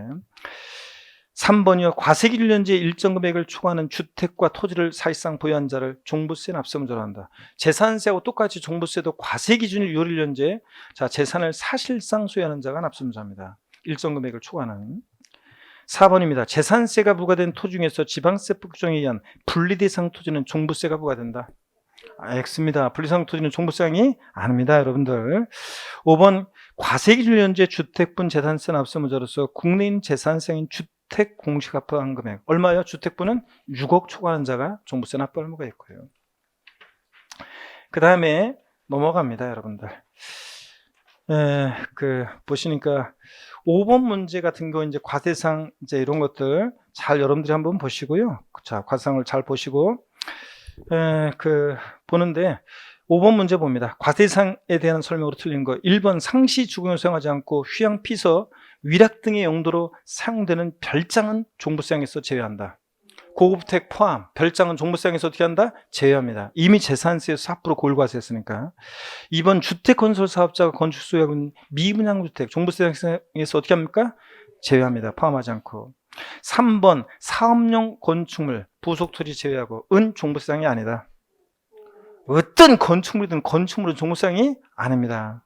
3번이요. 과세기준 연제 일정 금액을 초과하는 주택과 토지를 사실상 보유한 자를 종부세 납세무자로 한다. 재산세하고 똑같이 종부세도 과세기준일 유효일 연제, 자, 재산을 사실상 소유하는 자가 납세무자입니다. 일정 금액을 초과하는. 4번입니다. 재산세가 부과된 토지 중에서 지방세법 규정에 의한 분리대상 토지는 종부세가 부과된다. X입니다. 분리대상 토지는 종부세상이 아닙니다. 여러분들. 5번 과세기준 연제 주택분 재산세 납세무자로서 국내인 재산세인 주택 공시가판 금액 얼마요? 주택분은 6억 초과하는 자가 종부세 납부할 의무가 있고요. 그 다음에 넘어갑니다. 여러분들. 보시니까 5번 문제 같은 거 이제 과세상 이제 이런 것들 잘 여러분들이 한번 보시고요. 자, 과세상을 잘 보시고 보는데 5번 문제 봅니다. 과세상에 대한 설명으로 틀린 거 1번 상시 주거용 사용하지 않고 휴양 피서 위락 등의 용도로 사용되는 별장은 종부세에서 제외한다. 고급주택 포함 별장은 종부세에서 어떻게 한다? 제외합니다. 이미 재산세에서 4% 고율과세했으니까. 2번 주택건설 사업자가 건축 소유하고 있는 미분양주택 종부세에서 어떻게 합니까? 제외합니다. 포함하지 않고. 3번 사업용 건축물 부속토지 제외하고 은 종부세상이 아니다. 어떤 건축물이든 건축물은 종부세상이 아닙니다.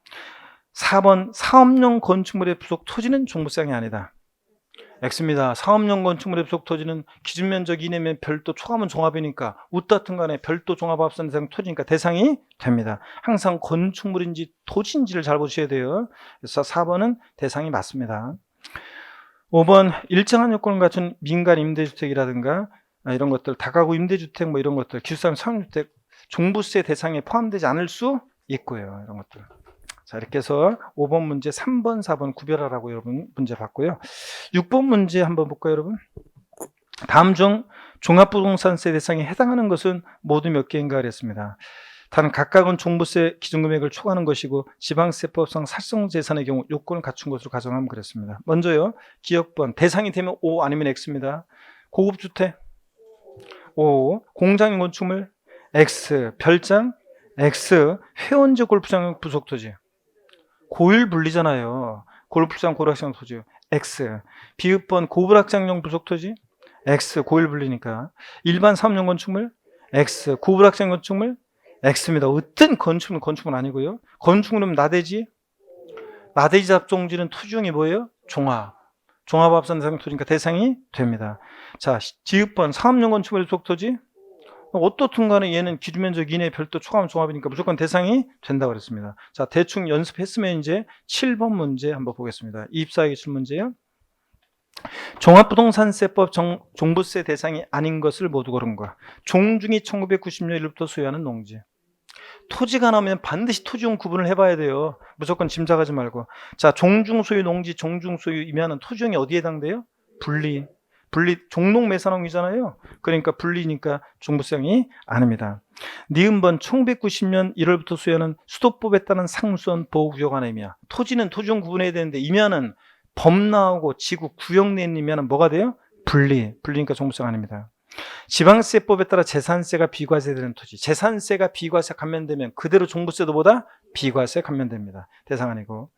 4번 사업용 건축물의 부속 토지는 종부세상이 아니다. X입니다. 사업용 건축물의 부속 토지는 기준면적 이내면 별도 초과하면 종합이니까 웃다튼 간에 별도 종합합산 대상 토지니까 대상이 됩니다. 항상 건축물인지 토지인지를 잘 보셔야 돼요. 그래서 4번은 대상이 맞습니다. 5번 일정한 요건을 갖춘 민간 임대주택이라든가 이런 것들, 다가구 임대주택 뭐 이런 것들, 기숙사 상주택 종부세 대상에 포함되지 않을 수 있고요. 이런 것들. 자, 이렇게 해서 5번 문제, 3번, 4번 구별하라고 여러분 문제 봤고요. 6번 문제 한번 볼까요, 여러분? 다음 중 종합부동산세 대상에 해당하는 것은 모두 몇 개인가 그랬습니다. 단 각각은 종부세 기준금액을 초과하는 것이고 지방세법상 살성재산의 경우 요건을 갖춘 것으로 가정하면 그랬습니다. 먼저요, 기억번 대상이 되면 O 아니면 X입니다. 고급주택 O, 공장인 건축물 X, 별장 X, 회원제 골프장 부속토지 고율 분리잖아요. 골프장 고락장 토지 X, 비읍번 고불악장용 부속토지 X, 고일 분리니까. 일반 사업용 건축물, X, 구불확장 건축물, X입니다. 어떤 건축물은 건축물은 아니고요. 건축물은 나대지, 나대지 잡종지는 토지용이 뭐예요? 종합합산 대상 토지니까 대상이 됩니다. 자, 지읒번 사업용 건축물의 속토지, 어떻든 간에 얘는 기준면적 이내 별도 초과하면 종합이니까 무조건 대상이 된다고 그랬습니다. 자, 대충 연습했으면 이제 7번 문제 한번 보겠습니다. 입사에 기출 문제요. 종합부동산세법 종부세 대상이 아닌 것을 모두 고른 거야. 종중이 1990년 1부터 소유하는 농지. 토지가 나오면 반드시 토지용 구분을 해봐야 돼요. 무조건 짐작하지 말고. 자, 종중 소유 농지, 종중 소유이면 토지용이 어디에 해당돼요? 분리, 종농 매산홍이잖아요. 그러니까 분리니까 종부세형이 아닙니다. 니은번 1990년 1월부터 소유하는 수도법에 따른 상수원 보호구역 안에 임야. 토지는 토지용 구분해야 되는데 임야는 법 나오고 지구 구역 내에 임야는 뭐가 돼요? 분리니까 종부세가 아닙니다. 지방세법에 따라 재산세가 비과세되는 토지. 재산세가 비과세 감면되면 그대로 종부세도 보다 비과세 감면됩니다. 대상 아니고.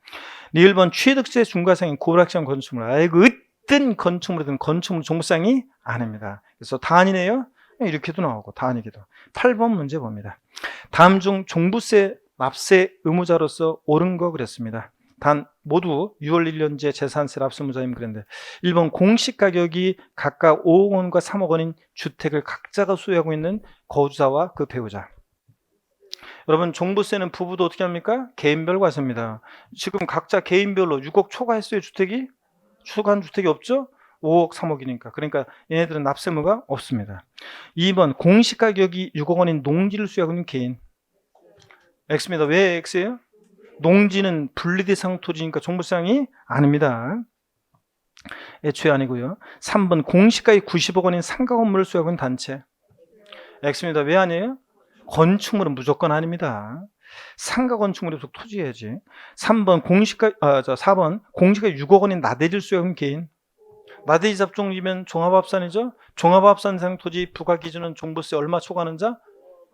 니을번 취득세 중과상인 고불확장 건축물. 아이고 어떤 건축물이든 건축물 종부세이 아닙니다. 그래서 다 아니네요. 이렇게도 나오고 다 아니기도. 8번 문제 봅니다. 다음 중 종부세 납세 의무자로서 옳은 거 그랬습니다. 단 모두 6월 1년제 재산세 납세 의무자임 그랬는데 1번 공시가격이 각각 5억 원과 3억 원인 주택을 각자가 소유하고 있는 거주자와 그 배우자. 여러분 종부세는 부부도 어떻게 합니까? 개인별 과세입니다. 지금 각자 개인별로 6억 초과했어요. 주택이? 초과한 주택이 없죠? 5억 3억이니까. 그러니까 얘네들은 납세 의무가 없습니다. 2번 공시가격이 6억 원인 농지를 소유하고 있는 개인. X입니다. 왜 X예요? 농지는 분리대상 토지니까 종부세형이 아닙니다. 애초에 아니고요. 3번 공시가의 90억 원인 상가 건물을 소유하고 있는 단체. X입니다. 왜 아니에요? 건축물은 무조건 아닙니다. 상가 건축물에 속 토지해야지. 4번 공시가 6억 원인 나대지를 소유하고 있는 개인. 나대지 잡종이면 종합합산이죠. 종합합산 대상 토지 부과 기준은 종부세 얼마 초과하는 자?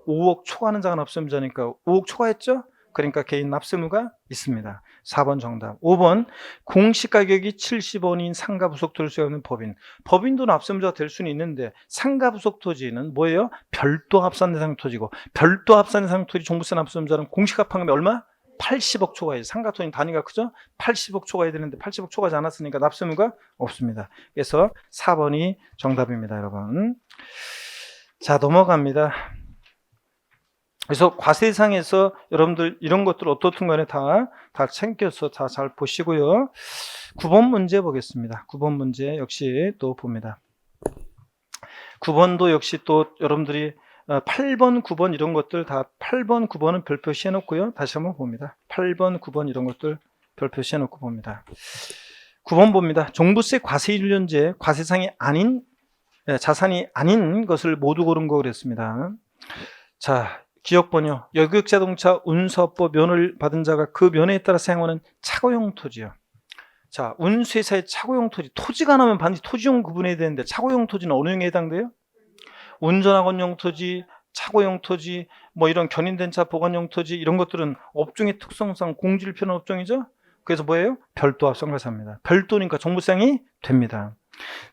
5억 초과하는 자가 납세의무자니까 5억 초과했죠? 그러니까 개인 납세 의무가 있습니다. 4번 정답. 5번 공시가격이 70원인 상가부속토를 소유하는 법인. 법인도 납세 의무자가 될 수는 있는데 상가부속 토지는 뭐예요? 별도 합산 대상 토지고 별도 합산 대상 토지 종부세 납세 의무자는 공시가판금이 얼마? 80억 초과해요. 상가토지 단위가 크죠? 80억 초과해야 되는데 80억 초과하지 않았으니까 납세 의무가 없습니다. 그래서 4번이 정답입니다, 여러분. 자, 넘어갑니다. 그래서 과세상에서 여러분들 이런 것들 어떻든 간에 다 챙겨서 다 잘 보시고요. 9번 문제 보겠습니다. 9번 문제 역시 또 봅니다. 9번도 역시 또 여러분들이 8번, 9번 이런 것들 다 8번, 9번은 별표시 해놓고요. 다시 한번 봅니다. 8번, 9번 이런 것들 별표시 해놓고 봅니다. 9번 봅니다. 종부세 과세일련제 과세상이 아닌 자산이 아닌 것을 모두 고른 거 그랬습니다. 자, 기억번요. 여객자동차 운수업법 면허를 받은 자가 그 면허에 따라 사용하는 차고용 토지요. 자, 운수회사의 차고용 토지. 토지가 나면 반드시 토지용 구분해야 되는데 차고용 토지는 어느 용에 해당돼요? 운전학원용 토지, 차고용 토지, 뭐 이런 견인된 차 보관용 토지 이런 것들은 업종의 특성상 공지를 펴는 업종이죠. 그래서 뭐예요? 별도 합성과세입니다. 별도니까 종부세형이 됩니다.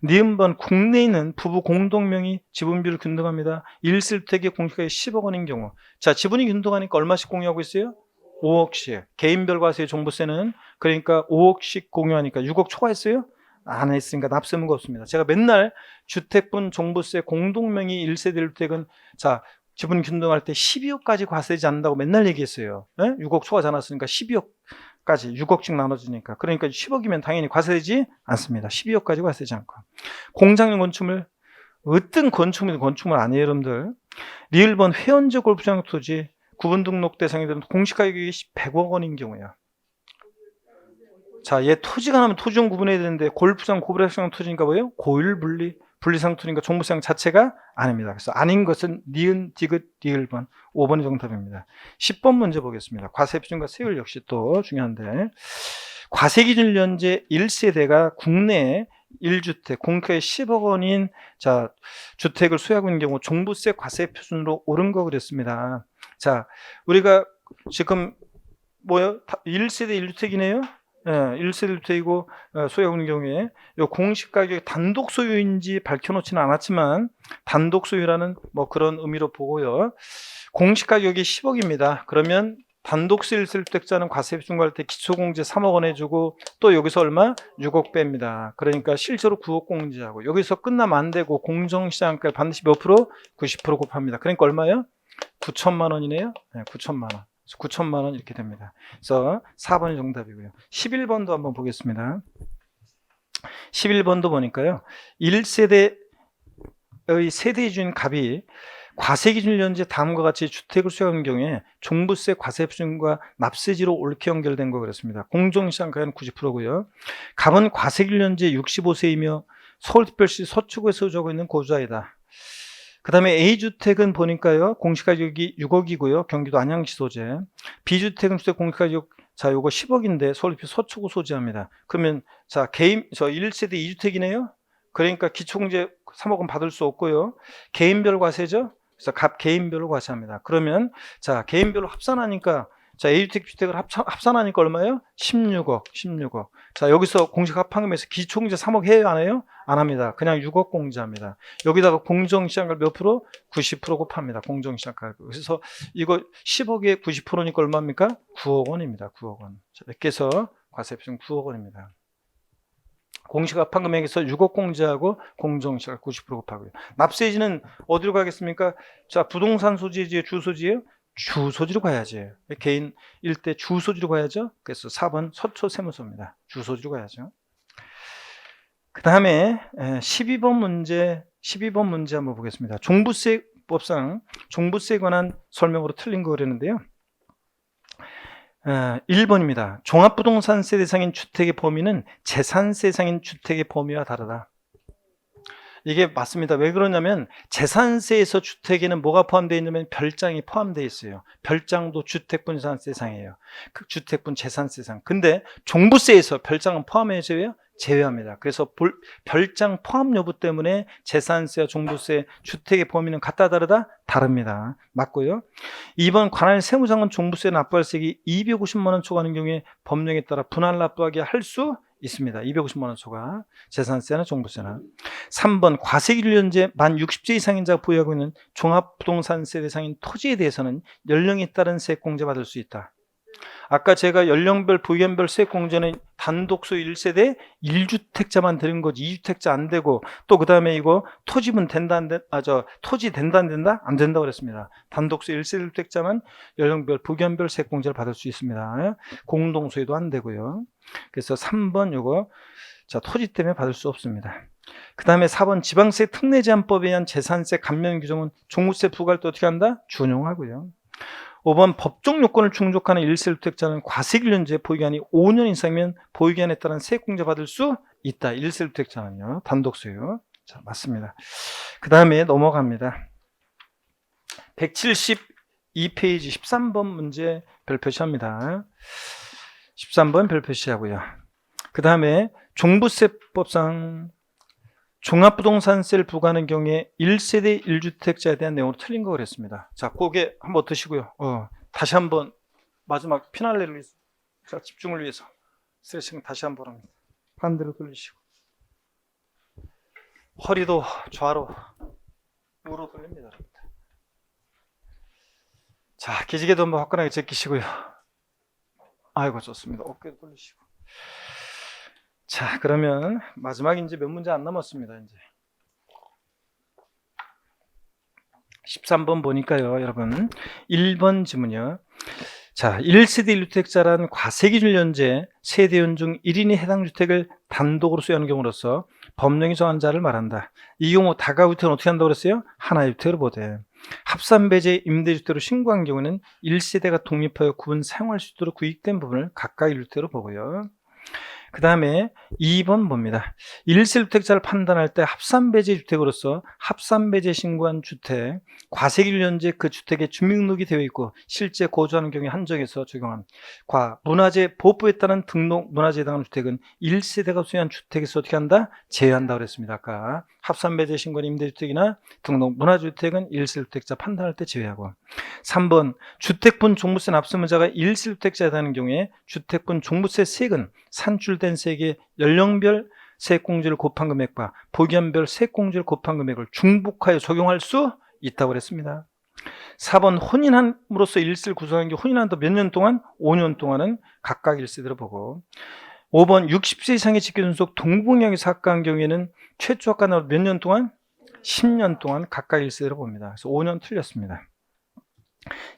니은번 국내에 있는 부부 공동명의 지분비율 균등합니다. 1세대의 공시가격이 10억 원인 경우. 자, 지분이 균등하니까 얼마씩 공유하고 있어요? 5억씩. 개인별 과세의 종부세는 그러니까 5억씩 공유하니까 6억 초과했어요? 안 했으니까 납세 의무가 없습니다. 제가 맨날 주택분 종부세 공동명의 1세대 1주택은 자, 지분 균등할 때 12억까지 과세되지 않는다고 맨날 얘기했어요. 6억 초과하지 않았으니까 12억까지 6억씩 나눠지니까. 그러니까 10억이면 당연히 과세되지 않습니다. 12억까지 과세되지 않고. 공장용 건축물, 어떤 건축물이든 건축물 아니에요, 여러분들. 리을번 회원제 골프장 토지 구분 등록 대상이들은 공시가격이 100억 원인 경우야. 자, 얘 토지가 나면 토지용 구분해야 되는데 골프장, 고불확장 토지니까 뭐예요? 고일 분리, 분리상 토지니까 종부세형 자체가 아닙니다. 그래서 아닌 것은 니은, 디귿, 리을번 5번이 정답입니다. 10번 문제 보겠습니다. 과세표준과 세율 역시 또 중요한데 과세기준 연재 1세대가 국내에 1주택, 공가의 10억 원인 자 주택을 소유하고 있는 경우 종부세 과세표준으로 옳은 거 그랬습니다. 자, 우리가 지금 뭐요? 1세대 1주택이네요. 1세대 주택이고 소유하는 경우에 요 공시 가격이 단독 소유인지 밝혀놓지는 않았지만 단독 소유라는 뭐 그런 의미로 보고요. 공시 가격이 10억입니다. 그러면 단독 소유 1세대 주택자는 과세 중과할 때 기초공제 3억 원 해주고 또 여기서 얼마? 6억 뺍니다. 그러니까 실제로 9억 공제하고 여기서 끝나면 안 되고 공정시장가를 반드시 몇 프로? 90% 곱합니다. 그러니까 얼마예요? 9천만 원이네요. 9천만 원. 9천만 원 이렇게 됩니다. 그래서 4번이 정답이고요. 11번도 한번 보겠습니다. 11번도 보니까요. 1세대의 세대주인 갑이 과세기준일 현재 다음과 같이 주택을 수여하는 경우에 종부세 과세표준과 납세지로 옳게 연결된 거 그렇습니다. 공정시장가는 90%고요. 갑은 과세기준일 현재 65세이며 서울특별시 서초구에 소유하고 있는 고주자이다. 그 다음에 A주택은 보니까요, 공시가격이 6억이고요. 경기도 안양시 소재. B주택은 주택 공시가격, 자, 요거 10억인데 서울특별시 서초구 소재합니다. 그러면, 자, 저 1세대 2주택이네요? 그러니까 기초공제 3억은 받을 수 없고요. 개인별 과세죠? 그래서 갑 개인별로 과세합니다. 그러면, 자, 개인별로 합산하니까, 자, A주택, B주택을 합산하니까 얼마예요? 16억. 자, 여기서 공시 합한금에서 기초공제 3억 해요? 안 해요? 안 합니다. 그냥 6억 공제합니다. 여기다가 공정시장가 몇 프로? 90% 곱합니다. 공정시장가. 그래서 이거 10억에 90%니까 얼마입니까? 9억 원입니다. 9억 원. 자, 이렇게 해서 과세표준 9억 원입니다. 공시가판 금액에서 6억 공제하고 공정시가 90% 곱하고요. 납세지는 어디로 가겠습니까? 자, 부동산 소지지의 주소지예요? 주소지로 가야지. 개인 일대 주소지로 가야죠. 그래서 4번 서초 세무서입니다. 주소지로 가야죠. 그 다음에 12번 문제 한번 보겠습니다. 종부세법상 종부세에 관한 설명으로 틀린 거 그랬는데요. 1번입니다. 종합부동산세 대상인 주택의 범위는 재산세 대상인 주택의 범위와 다르다. 이게 맞습니다. 왜 그러냐면 재산세에서 주택에는 뭐가 포함되어 있냐면 별장이 포함되어 있어요. 별장도 주택분 재산세 대상이에요. 그 주택분 재산세 대상. 근데 종부세에서 별장은 포함해져요? 제외합니다. 그래서 별장 포함 여부 때문에 재산세와 종부세, 주택의 범위는 같다 다르다? 다릅니다. 맞고요. 2번 관할 세무장은 종부세 납부할세액이 250만 원 초과하는 경우에 법령에 따라 분할 납부하게 할 수 있습니다. 250만 원 초과. 재산세나 종부세나. 3번 과세기준일 현재 만 60세 이상인 자가 보유하고 있는 종합부동산세 대상인 토지에 대해서는 연령에 따른 세액공제 받을 수 있다. 아까 제가 연령별 부연별 세액공제는 단독 소유 1세대 1주택자만 되는 거지 2주택자 안 되고 또 그 다음에 이거 토지분 된다 안 된다 토지 된다 안 된다? 안 된다고 그랬습니다. 단독 소유 1세대 주택자만 연령별 부연별 세액공제를 받을 수 있습니다. 공동 소유도 안 되고요. 그래서 3번 요거 자 토지 때문에 받을 수 없습니다. 그 다음에 4번 지방세 특례제한법에 의한 재산세 감면 규정은 종부세 부과할 때 어떻게 한다? 준용하고요. 5번 법정 요건을 충족하는 1세대 주택자는 과세기준일 현재 보유기간이 5년 이상이면 보유기간에 따른 세액공제 받을 수 있다. 1세대 주택자는요. 단독 소유. 자, 맞습니다. 그 다음에 넘어갑니다. 172페이지 13번 문제 별표시합니다. 13번 별표시하고요. 그 다음에 종부세법상 종합부동산세를 부과하는 경우에 1세대 1주택자에 대한 내용으로 틀린 거 그랬습니다. 자, 그게 한번 드시고요. 다시 한번 마지막 피날레를 위해서, 자, 집중을 위해서 스트레칭 다시 한번 합니다. 반대로 돌리시고 허리도 좌로 우로 돌립니다. 여러분들. 자, 기지개도 한번 화끈하게 제끼시고요. 아이고 좋습니다. 어깨도 돌리시고. 자, 그러면 마지막 이제 몇 문제 안 남았습니다. 이제 13번 보니까요, 여러분 1번 지문이요. 자, 1세대 1주택자란 과세기준일 현재 세대원 중 1인이 해당 주택을 단독으로 소유하는 경우로서 법령이 정한 자를 말한다. 이 경우 다가구 주택은 어떻게 한다고 그랬어요? 하나의 주택으로 보되 합산배제 임대주택으로 신고한 경우는 1세대가 독립하여 구분 사용할 수 있도록 구입된 부분을 각각 1주택으로 보고요. 그 다음에 2번 봅니다. 1세 주택자를 판단할 때 합산배제 주택으로서 합산배제 신고한 주택, 과세기준일 현재 그 주택에 주민등록이 되어 있고 실제 거주하는 경우에 한정해서 적용한 문화재 보호법에 따른 등록 문화재에 해당하는 주택은 1세대가 소유한 주택에서 어떻게 한다? 제외한다 그랬습니다. 아까 합산배제 신고는 임대주택이나 등록 문화주택은 1세주택자 판단할 때 제외하고. 3번 주택분 종부세 납세의무자가 1세주택자라는 경우에 주택분 종부세 세액은 산출된 세액의 연령별 세액공제를 곱한 금액과 보기한별 세액공제를 곱한 금액을 중복하여 적용할 수 있다고 그랬습니다. 4번 혼인함으로써 1세를 구성한 게 혼인한다 몇 년 동안? 5년 동안은 각각 1세대로 보고. 5번 60세 이상의 직계존속 동봉양에서 합가한 경우에는 최초 합가는 몇 년 동안? 10년 동안 각각 1세대로 봅니다. 그래서 5년 틀렸습니다.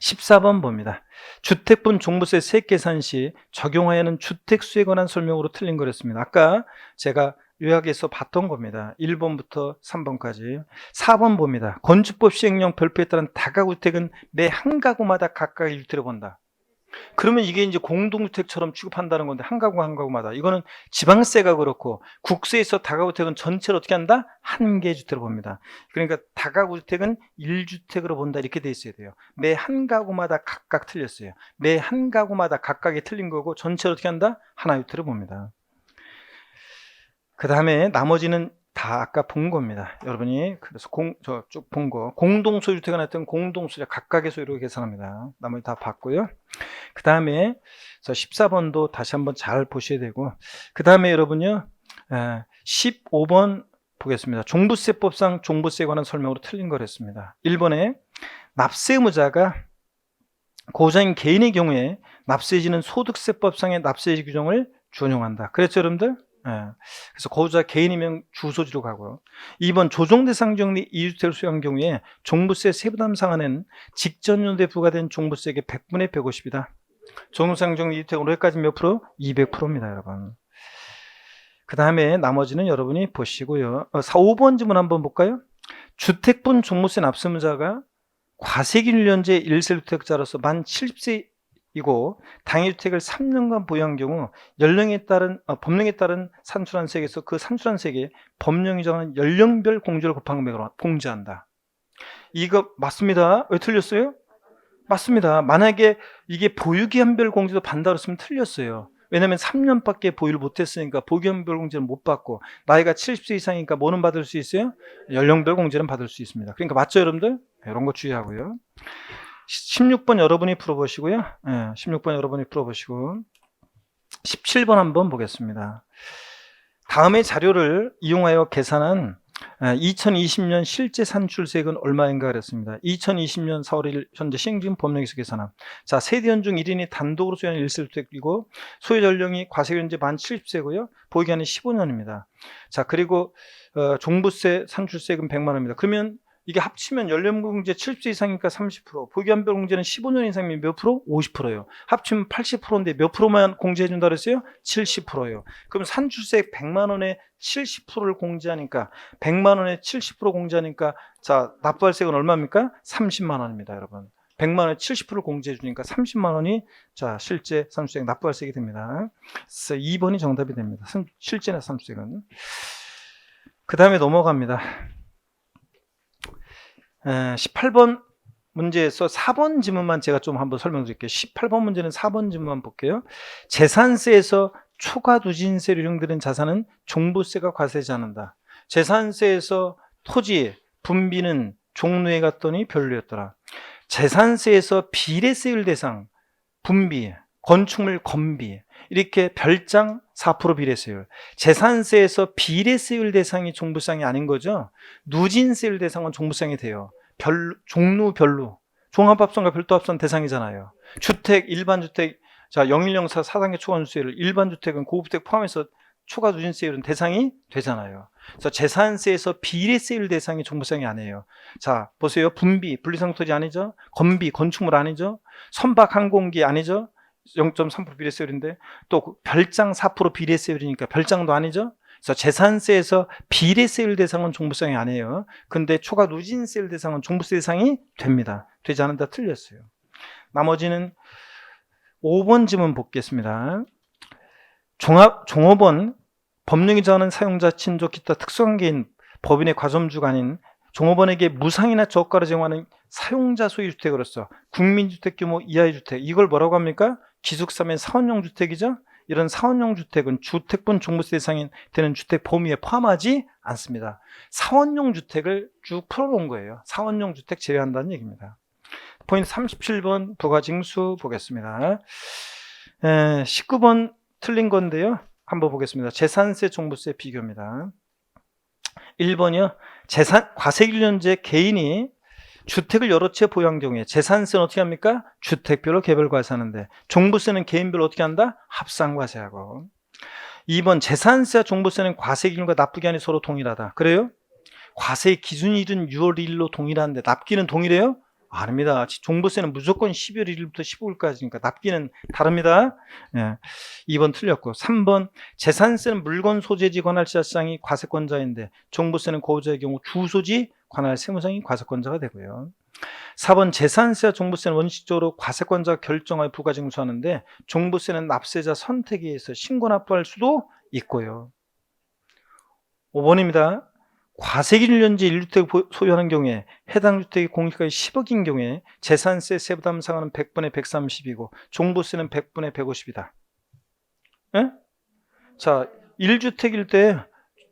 14번 봅니다. 주택분 종부세 세액 계산 시 적용하여는 주택수에 관한 설명으로 틀린 거였습니다. 아까 제가 요약해서 봤던 겁니다. 1번부터 3번까지. 4번 봅니다. 건축법 시행령 별표에 따른 다가구주택은 매 한 가구마다 각각 1주택을 본다. 그러면 이게 이제 공동주택처럼 취급한다는 건데 한 가구 한 가구마다. 이거는 지방세가 그렇고 국세에서 다가구주택은 전체를 어떻게 한다? 한 개의 주택으로 봅니다. 그러니까 다가구주택은 1주택으로 본다 이렇게 돼 있어야 돼요. 매 한 가구마다 각각 틀렸어요. 매 한 가구마다 각각이 틀린 거고 전체를 어떻게 한다? 하나의 주택으로 봅니다. 그 다음에 나머지는 다 아까 본 겁니다. 여러분이 그래서 쭉 본 거 공동소유주택은 하여튼 공동소유자 각각의 소유로 계산합니다. 나머지 다 봤고요. 그 다음에 14번도 다시 한번 잘 보셔야 되고, 그 다음에 여러분요 15번 보겠습니다. 종부세법상 종부세에 관한 설명으로 틀린 거랬습니다. 1번에 납세 의무자가 고자인 개인의 경우에 납세지는 소득세법상의 납세지 규정을 준용한다. 그랬죠 여러분들? 그래서 고자 개인이면 주소지로 가고요. 2번 조정대상 지역 내 2주택을 소유한 경우에 종부세 세부담 상한은 직전 연도에 부과된 종부세액의 100분의 150이다. 조정대상 지역 내 2주택은 올해까지 몇 프로? 200%입니다 여러분. 그 다음에 나머지는 여러분이 보시고요. 5번 질문 한번 볼까요? 주택분 종부세 납세의무자가 과세기준연제 1세주택자로서 만 70세이고 당해주택을 3년간 보유한 경우 법령에 따른 산출한 세액에서 그 산출한 세액에 법령이 정하는 연령별 공제를 곱한 금액으로 공제한다. 이거 맞습니다. 왜 틀렸어요? 맞습니다. 만약에 이게 보유기한별 공제도 받는다 그랬으면 틀렸어요. 왜냐하면 3년밖에 보유를 못했으니까 보유기한별 공제는 못 받고, 나이가 70세 이상이니까 뭐는 받을 수 있어요? 연령별 공제는 받을 수 있습니다. 그러니까 맞죠 여러분들? 이런 거 주의하고요. 16번 여러분이 풀어보시고요. 16번 여러분이 풀어보시고 17번 한번 보겠습니다. 다음의 자료를 이용하여 계산한 2020년 실제 산출세액은 얼마인가 그랬습니다. 2020년 4월 1일 현재 시행 중인 법령에서 계산함. 자, 세대원 중 1인이 단독으로 소유하는 1세주택이고 소유 연령이 과세연제 만 70세고요. 보유기한이 15년입니다. 자, 그리고 종부세 산출세액은 100만 원입니다. 그러면 이게 합치면 연령공제 70세 이상이니까 30%, 보유기한별 공제는 15년 이상이면 몇 프로? 50%예요. 합치면 80%인데 몇 프로만 공제해준다 그랬어요? 70%예요. 그럼 산출세액 100만 원에 70%를 공제하니까 100만 원에 70% 공제하니까 자, 납부할 세액은 얼마입니까? 30만 원입니다, 여러분. 100만 원에 70%를 공제해 주니까 30만 원이 자, 실제 산출세액 납부할 세액이 됩니다. 그래서 2번이 정답이 됩니다. 실제 산출세액은. 그 다음에 넘어갑니다. 18번 문제에서 4번 지문만 제가 좀 한번 설명드릴게요. 18번 문제는 4번 지문만 볼게요. 재산세에서 초과 누진세로 유형되는 자산은 종부세가 과세되지 않는다. 재산세에서 토지, 분비는 종로에 갔더니 별로였더라. 재산세에서 비례세율 대상, 분비, 건축물 건비 이렇게 별장 4% 비례세율. 재산세에서 비례세율 대상이 종부세상이 아닌 거죠. 누진세율 대상은 종부세상이 돼요. 종로 별로. 종합합산과 별도합산 대상이잖아요. 주택, 일반주택, 자, 0104 4단계 초과누진세율, 일반주택은 고급주택 포함해서 초과 누진세율은 대상이 되잖아요. 그래서 재산세에서 비례세율 대상이 종부세상이 아니에요. 자, 보세요. 분비, 분리상토지 아니죠. 건비, 건축물 아니죠. 선박 항공기 아니죠. 0.3% 비례세율인데 또 별장 4% 비례세율이니까 별장도 아니죠. 그래서 재산세에서 비례세율 대상은 종부세상이 아니에요. 근데 초과 누진세율 대상은 종부세 대상이 됩니다. 되지 않는다 틀렸어요. 나머지는 5번 지문 보겠습니다. 종업원, 법령이 정하는 사용자, 친족, 기타 특수관계인 법인의 과점주가 아닌 종업원에게 무상이나 저가를 제공하는 사용자 소유주택으로서 국민주택 규모 이하의 주택, 이걸 뭐라고 합니까? 기숙사면 사원용 주택이죠. 이런 사원용 주택은 주택분 종부세 대상이 되는 주택 범위에 포함하지 않습니다. 사원용 주택을 쭉 풀어놓은 거예요. 사원용 주택 제외한다는 얘기입니다. 포인트 37번 부가징수 보겠습니다. 19번 틀린 건데요. 한번 보겠습니다. 재산세 종부세 비교입니다. 1번이요. 과세기일년제 개인이 주택을 여러 채 보유한 경우에 재산세는 어떻게 합니까? 주택별로 개별 과세하는데 종부세는 개인별로 어떻게 한다? 합산 과세하고. 2번 재산세와 종부세는 과세기준과 납부기한이 서로 동일하다. 그래요? 과세 기준일은 6월 1일로 동일한데 납기는 동일해요? 아닙니다. 종부세는 무조건 12월 1일부터 15일까지니까 납기는 다릅니다. 2번 틀렸고 3번 재산세는 물건 소재지 관할지자장이 과세권자인데 종부세는 고유자의 경우 주소지 관할 세무상이 과세권자가 되고요. 4번 재산세와 종부세는 원칙적으로 과세권자가 결정하여 부가징수하는데 종부세는 납세자 선택에 의해서 신고 납부할 수도 있고요. 5번입니다. 과세기일년제 1주택 소유하는 경우에 해당 주택의 공시가액이 10억인 경우에 재산세 세부담 상한은 100분의 130이고 종부세는 100분의 150이다. 예? 자, 1주택일 때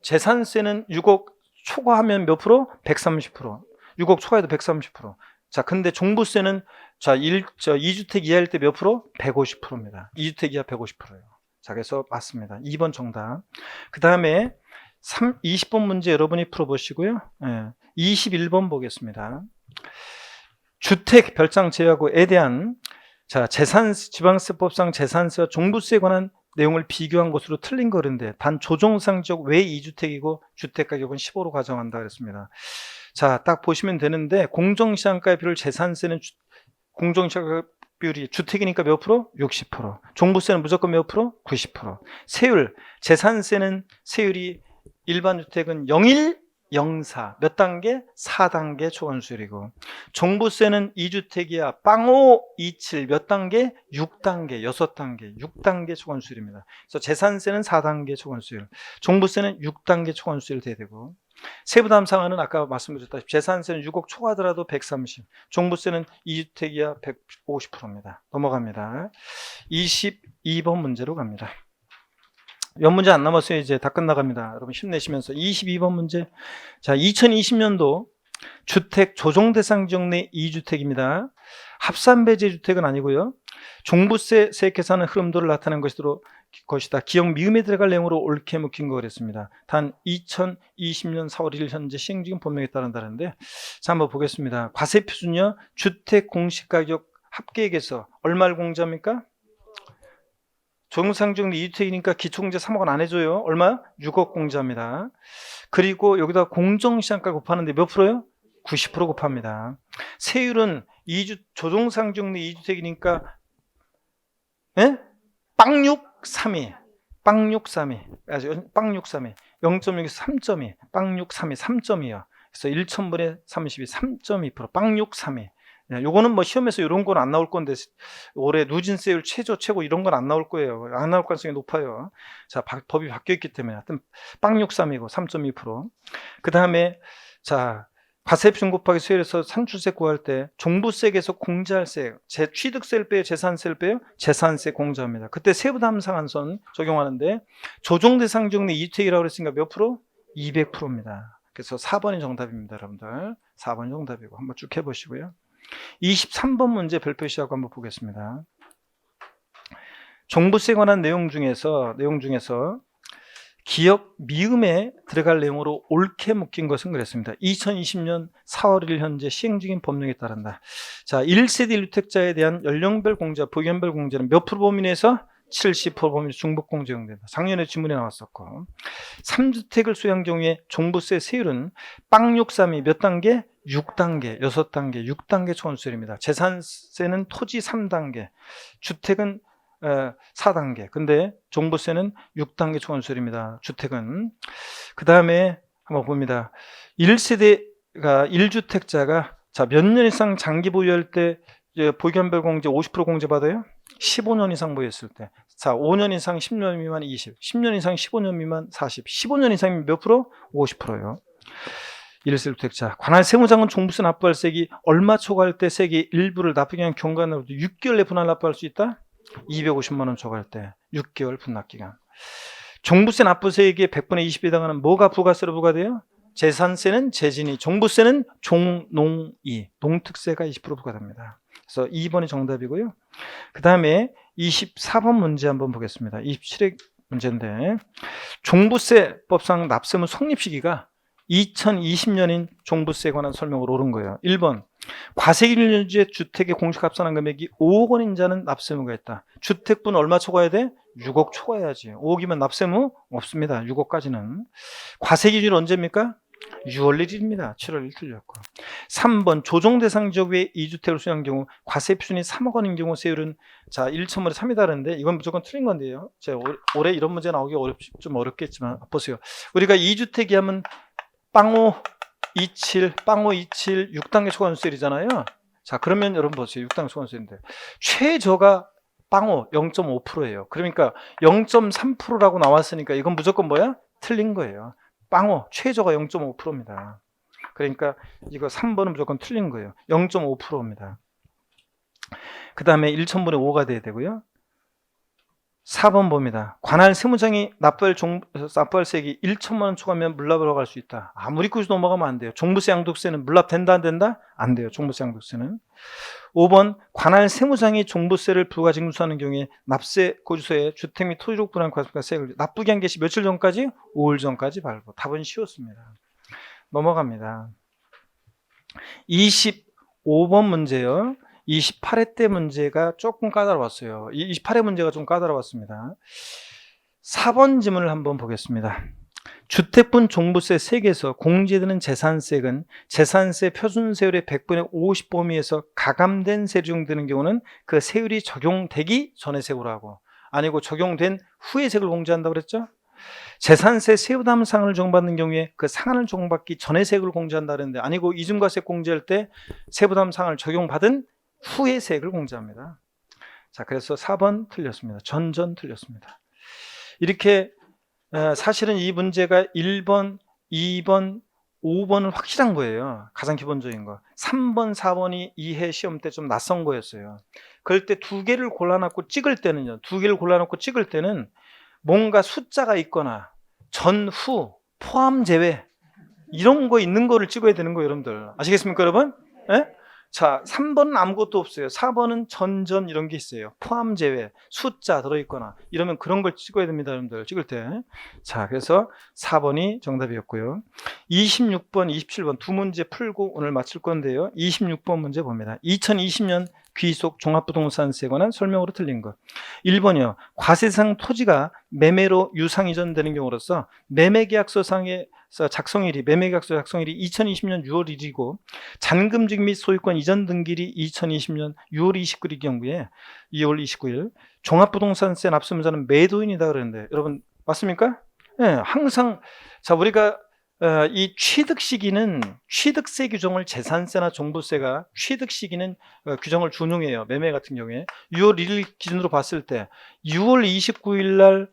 재산세는 6억 초과하면 몇 프로? 130%. 6억 초과해도 130%. 자, 근데 종부세는 2주택 이하일 때 몇 프로? 150%입니다. 2주택 이하 150%예요. 자, 그래서 맞습니다. 2번 정답. 그 다음에 20번 문제 여러분이 풀어보시고요. 21번 보겠습니다. 주택 별장 제외하고에 대한 지방세법상 재산세와 종부세에 관한 내용을 비교한 것으로 틀린 거는데 단 조정상 지역 외 2주택이고 주택가격은 15로 가정한다 그랬습니다. 자, 딱 보시면 되는데 공정시장가 비율 재산세는 공정시장가 비율이 주택이니까 몇 프로? 60%. 종부세는 무조건 몇 프로? 90%. 세율, 재산세는 세율이 일반 주택은 01, 04, 몇 단계? 4단계 초과수율이고 종부세는 2주택이야 빵오 27, 몇 단계? 6단계, 6단계, 6단계 초과수율입니다. 그래서 재산세는 4단계 초과수율, 종부세는 6단계 초과수율 돼야 되고 세부담 상한은 아까 말씀드렸다시피 재산세는 6억 초과하더라도 130, 종부세는 2주택이야 150%입니다. 넘어갑니다. 22번 문제로 갑니다. 몇 문제 안 남았어요. 이제 다 끝나갑니다. 여러분 힘내시면서 22번 문제. 자, 2020년도 주택 조정 대상 지역 내 2주택입니다. 합산 배제 주택은 아니고요. 종부세 세액 계산의 흐름도를 나타낸 것이다. 기억 미음에 들어갈 내용으로 옳게 묵힌 거 그랬습니다. 단 2020년 4월 1일 현재 시행 중인 법령에 따른다는데, 자 한번 보겠습니다. 과세 표준요. 주택 공시가격 합계액에서 얼마를 공제합니까? 조정상정 2주택이니까 기초공제 3억은 안 해줘요. 얼마? 6억 공제합니다. 그리고 여기다 공정시장가 곱하는데 몇 프로요? 90% 곱합니다. 세율은 조정상정 2주택이니까 빵6 3이 빵6 3이 빵6 3이 0.6에서 3.2 빵6 3이 3.2요. 그래서 1,000분의 32 3.2% 빵6 3이. 요거는 뭐 시험에서 이런 건 안 나올 건데 올해 누진세율 최고 이런 건 안 나올 거예요. 안 나올 가능성이 높아요. 자, 법이 바뀌어 있기 때문에 하여튼 빵63이고 3.2%. 그 다음에 자, 과세표준 곱하기 세율에서 산출세 구할 때 종부세에서 공제할 세, 취득세를 빼요, 재산세를 빼요? 재산세 공제합니다. 그때 세부담 상한선 적용하는데 조정 대상 지역 내 2주택이라고 그랬으니까 몇 프로? 200%입니다. 그래서 4번이 정답입니다, 여러분들. 4번이 정답이고 한번 쭉 해보시고요. 23번 문제 별표시하고 한번 보겠습니다. 종부세에 관한 내용 중에서 기억 미음에 들어갈 내용으로 옳게 묶인 것은 그랬습니다. 2020년 4월 1일 현재 시행 중인 법령에 따른다. 자, 1세대 1주택자에 대한 연령별 공제, 보견별 공제는 몇 프로 범위 내에서 70% 범위 중복 공제 용된다. 작년에 질문이 나왔었고 3주택을 소유한 경우에 종부세 세율은 빵63이 몇 단계? 6단계, 6단계, 6단계 초과수율입니다. 재산세는 토지 3단계, 주택은 4단계. 근데 종부세는 6단계 초과수율입니다. 주택은. 그 다음에 한번 봅니다. 1주택자가 자, 몇 년 이상 장기 보유할 때 보견별 공제 50% 공제 받아요? 15년 이상 보유했을 때. 자, 5년 이상 10년 미만 20, 10년 이상 15년 미만 40, 15년 이상이면 몇 프로? 50%요. 1세대주택자. 관할 세무장은 종부세 납부할 세액이 얼마 초과할 때 세액의 일부를 납부기한 경과로 6개월 내 분할 납부할 수 있다? 250만 원 초과할 때 6개월 분납기간. 종부세 납부세액의 100분의 20에 해당하는 뭐가 부가세로 부과돼요? 재산세는 재진이, 종부세는 종농이, 농특세가 20% 부과됩니다. 그래서 2번이 정답이고요. 그 다음에 24번 문제 한번 보겠습니다. 27회 문제인데, 종부세법상 납세무 성립 시기가 2020년인 종부세에 관한 설명으로 옳은 거예요. 1번, 과세기준제 주택의 공시합산한 금액이 5억 원인 자는 납세무가 있다. 주택분 얼마 초과해야 돼? 6억 초과해야지. 5억이면 납세무 없습니다. 6억까지는. 과세기준이 언제입니까? 6월 1일입니다. 7월 1일 틀렸고. 3번, 조정대상 지역 외에 2주택을 수용한 경우 과세 표준이 3억 원인 경우 세율은, 자, 1천분의 3이 다른데 이건 무조건 틀린 건데요. 제가 올해 이런 문제 나오기 좀 어렵겠지만 보세요. 우리가 2주택이 하면 빵오 27, 빵오 27, 6단계 초과세율이잖아요. 자, 그러면 여러분 보세요. 6단계 초과세율인데 최저가 빵오 0.5%예요. 그러니까 0.3%라고 나왔으니까 이건 무조건 뭐야? 틀린 거예요. 빵오 최저가 0.5%입니다. 그러니까 이거 3번은 무조건 틀린 거예요. 0.5%입니다. 그 다음에 1천분의 5가 돼야 되고요. 4번 봅니다. 관할 세무장이 납부할 세액이 1천만 원 초과하면 물납으로 갈 수 있다. 아무리 꾸지 넘어가면 안 돼요. 종부세 양도세는 물납된다 안 된다? 안 돼요. 종부세 양도세는. 5번, 관할 세무장이 종부세를 부가징수하는 경우에 납세 고지서에 주택 및 토지적 분할 과세액을 납부기 한 개시 며칠 전까지? 5일 전까지 발부. 답은 쉬웠습니다. 넘어갑니다. 25번 문제요. 28회 때 문제가 조금 까다로웠어요. 28회 문제가 좀 까다로웠습니다. 4번 지문을 한번 보겠습니다. 주택분 종부세 세액에서 공제되는 재산세액은 재산세 표준세율의 100분의 50 범위에서 가감된 세율이 적용되는 경우는 그 세율이 적용되기 전에 세액으로 하고, 아니고 적용된 후에 세액을 공제한다고 그랬죠? 재산세 세부담 상한을 적용받는 경우에 그 상한을 적용받기 전에 세액을 공제한다 그랬는데, 아니고 이중과세 공제할 때 세부담 상한을 적용받은 후에 세액을 공제합니다. 자, 그래서 4번 틀렸습니다. 전전 틀렸습니다. 이렇게 사실은 이 문제가 1번, 2번, 5번은 확실한 거예요. 가장 기본적인 거. 3번, 4번이 2회 시험 때 좀 낯선 거였어요. 그럴 때 두 개를 골라놓고 찍을 때는요. 두 개를 골라놓고 찍을 때는 뭔가 숫자가 있거나 전후, 포함, 제외 이런 거 있는 거를 찍어야 되는 거예요, 여러분들. 아시겠습니까, 여러분? 예? 자, 3번은 아무것도 없어요. 4번은 전전 이런 게 있어요. 포함, 제외, 숫자 들어있거나 이러면 그런 걸 찍어야 됩니다, 여러분들. 찍을 때. 자, 그래서 4번이 정답이었고요. 26번, 27번 두 문제 풀고 오늘 마칠 건데요. 26번 문제 봅니다. 2020년 귀속 종합부동산세에 관한 설명으로 틀린 것. 1번이요. 과세상 토지가 매매로 유상 이전되는 경우로서 매매계약서상의 작성일이, 매매계약서 작성일이 2020년 6월 1일이고 잔금직 및 소유권 이전 등기일이 2020년 6월 29일 경우에 2월 29일 종합부동산세 납세무자는 매도인이다 그러는데, 여러분 맞습니까? 네, 항상. 자, 우리가 이 취득 시기는 취득세 규정을 재산세나 종부세가 취득 시기는 규정을 준용해요. 매매 같은 경우에 6월 1일 기준으로 봤을 때 6월 29일 날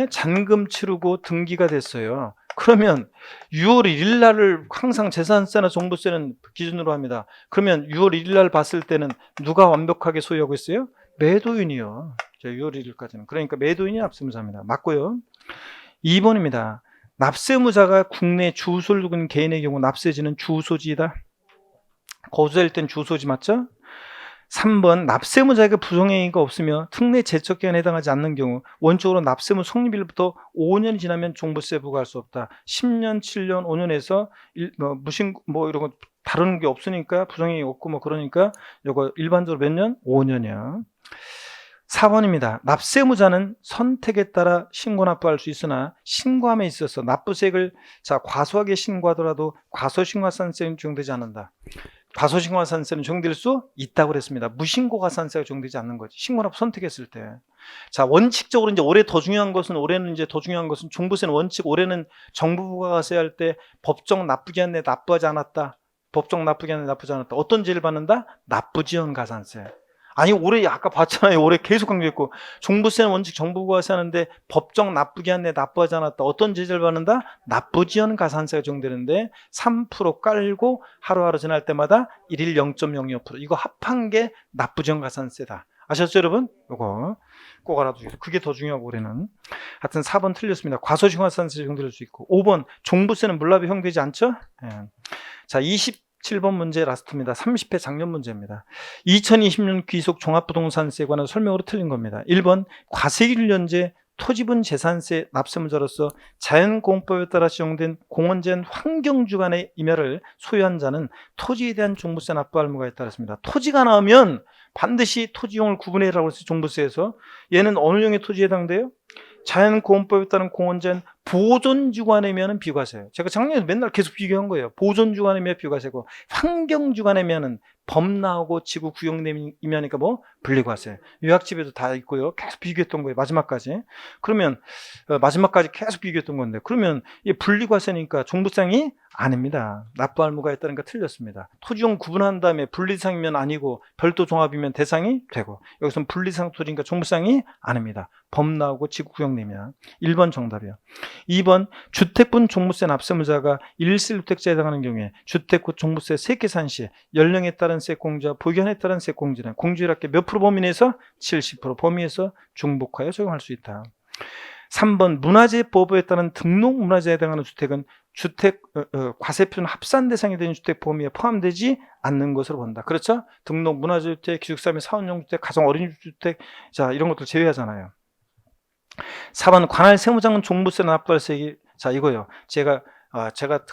잔금 치르고 등기가 됐어요. 그러면 6월 1일 날을 항상 재산세나 종부세는 기준으로 합니다. 그러면 6월 1일 날 봤을 때는 누가 완벽하게 소유하고 있어요? 매도인이요. 6월 1일까지는. 그러니까 매도인이 납세무자입니다. 맞고요. 2번입니다. 납세무자가 국내 주소를 두고 있는 개인의 경우 납세지는 주소지이다. 거주자일 땐 주소지 맞죠? 3번, 납세무자에게 부정행위가 없으며 특례 제척기간에 해당하지 않는 경우 원칙으로 납세무 성립일부터 5년이 지나면 종부세 부과할 수 없다. 10년, 7년, 5년에서 이런 거 다루는 게 없으니까 부정행위 없고 그러니까 이거 일반적으로 몇 년? 5년이야. 4번입니다. 납세무자는 선택에 따라 신고 납부할 수 있으나 신고함에 있어서 납부세액을 과소하게 신고하더라도 과소신고가산세는 적용되지 않는다. 과소신고가산세는 적용될 수 있다고 그랬습니다. 무신고가산세가 적용되지 않는 거지. 신고납부 선택했을 때. 자, 원칙적으로 이제 올해는 더 중요한 것은 종부세는 원칙 올해는 정부 부가가세할 때 법정 납부기한 내 납부하지 않았다. 법정 납부기한 내 납부하지 않았다. 어떤 죄를 받는다? 납부지연 가산세. 아니, 올해 아까 봤잖아요. 올해 계속 강조했고, 종부세는 원칙 정부가 하는데 법정 납부기한 내 납부하지 않았다. 어떤 제재를 받는다? 납부지연 가산세가 적용되는데 3% 깔고 하루하루 지날 때마다 1일 0.02%. 이거 합한 게 납부지연 가산세다. 아셨죠, 여러분? 요거. 꼭 알아두세요. 그게 더 중요하고 우리는. 하여튼 4번 틀렸습니다. 과소중화산세 형성될 수 있고. 5번 종부세는 물납이 형되지 않죠? 예. 자, 27번 문제 라스트입니다. 30회 작년 문제입니다. 2020년 귀속 종합부동산세에 관한 설명으로 틀린 겁니다. 1번 과세율연제 토지분 재산세 납세문자로서 자연공법에 따라 지정된 공원제한 환경주간의 임야를 소유한 자는 토지에 대한 종부세 납부할 의무가 있다 그랬습니다. 토지가 나오면 반드시 토지용을 구분해라고 했어요. 종부세에서. 얘는 어느 종의 토지에 해당돼요? 자연공법에 따른 공원제한 보존주간이면 비과세예요. 제가 작년에 맨날 계속 비교한 거예요. 보존주간이면 비과세고, 환경주간이면 범 나오고 지구 구역내면이니까 뭐 분리과세. 요약집에도 다 있고요. 계속 비교했던 거예요. 마지막까지. 그러면 마지막까지 계속 비교했던 건데, 그러면 이 분리과세니까 종부상이 아닙니다. 납부할 의무가 있다는 거 틀렸습니다. 토지용 구분한 다음에 분리상이면 아니고 별도 종합이면 대상이 되고, 여기서는 분리상 토지니까 종부상이 아닙니다. 범 나오고 지구 구역내면. 1번 정답이요. 2번 주택분 종부세 납세무자가 1세주택자에 해당하는 경우에 주택구 종부세 세계산 시 연령에 따른 세공제와 보견에 따른 세공제는 공제율합계 몇 프로 범위 내에서 70% 범위에서 중복하여 적용할 수 있다. 3번 문화재보호에 따른 등록문화재에 해당하는 주택은 주택 과세표준 합산 대상이 되는 주택 범위에 포함되지 않는 것으로 본다. 그렇죠? 등록문화재주택, 기숙사 및 사원용주택, 가정 어린이주택, 자 이런 것들 제외하잖아요. 4번 관할 세무장은 종부세 납부할 세액이, 자 이거요. 제가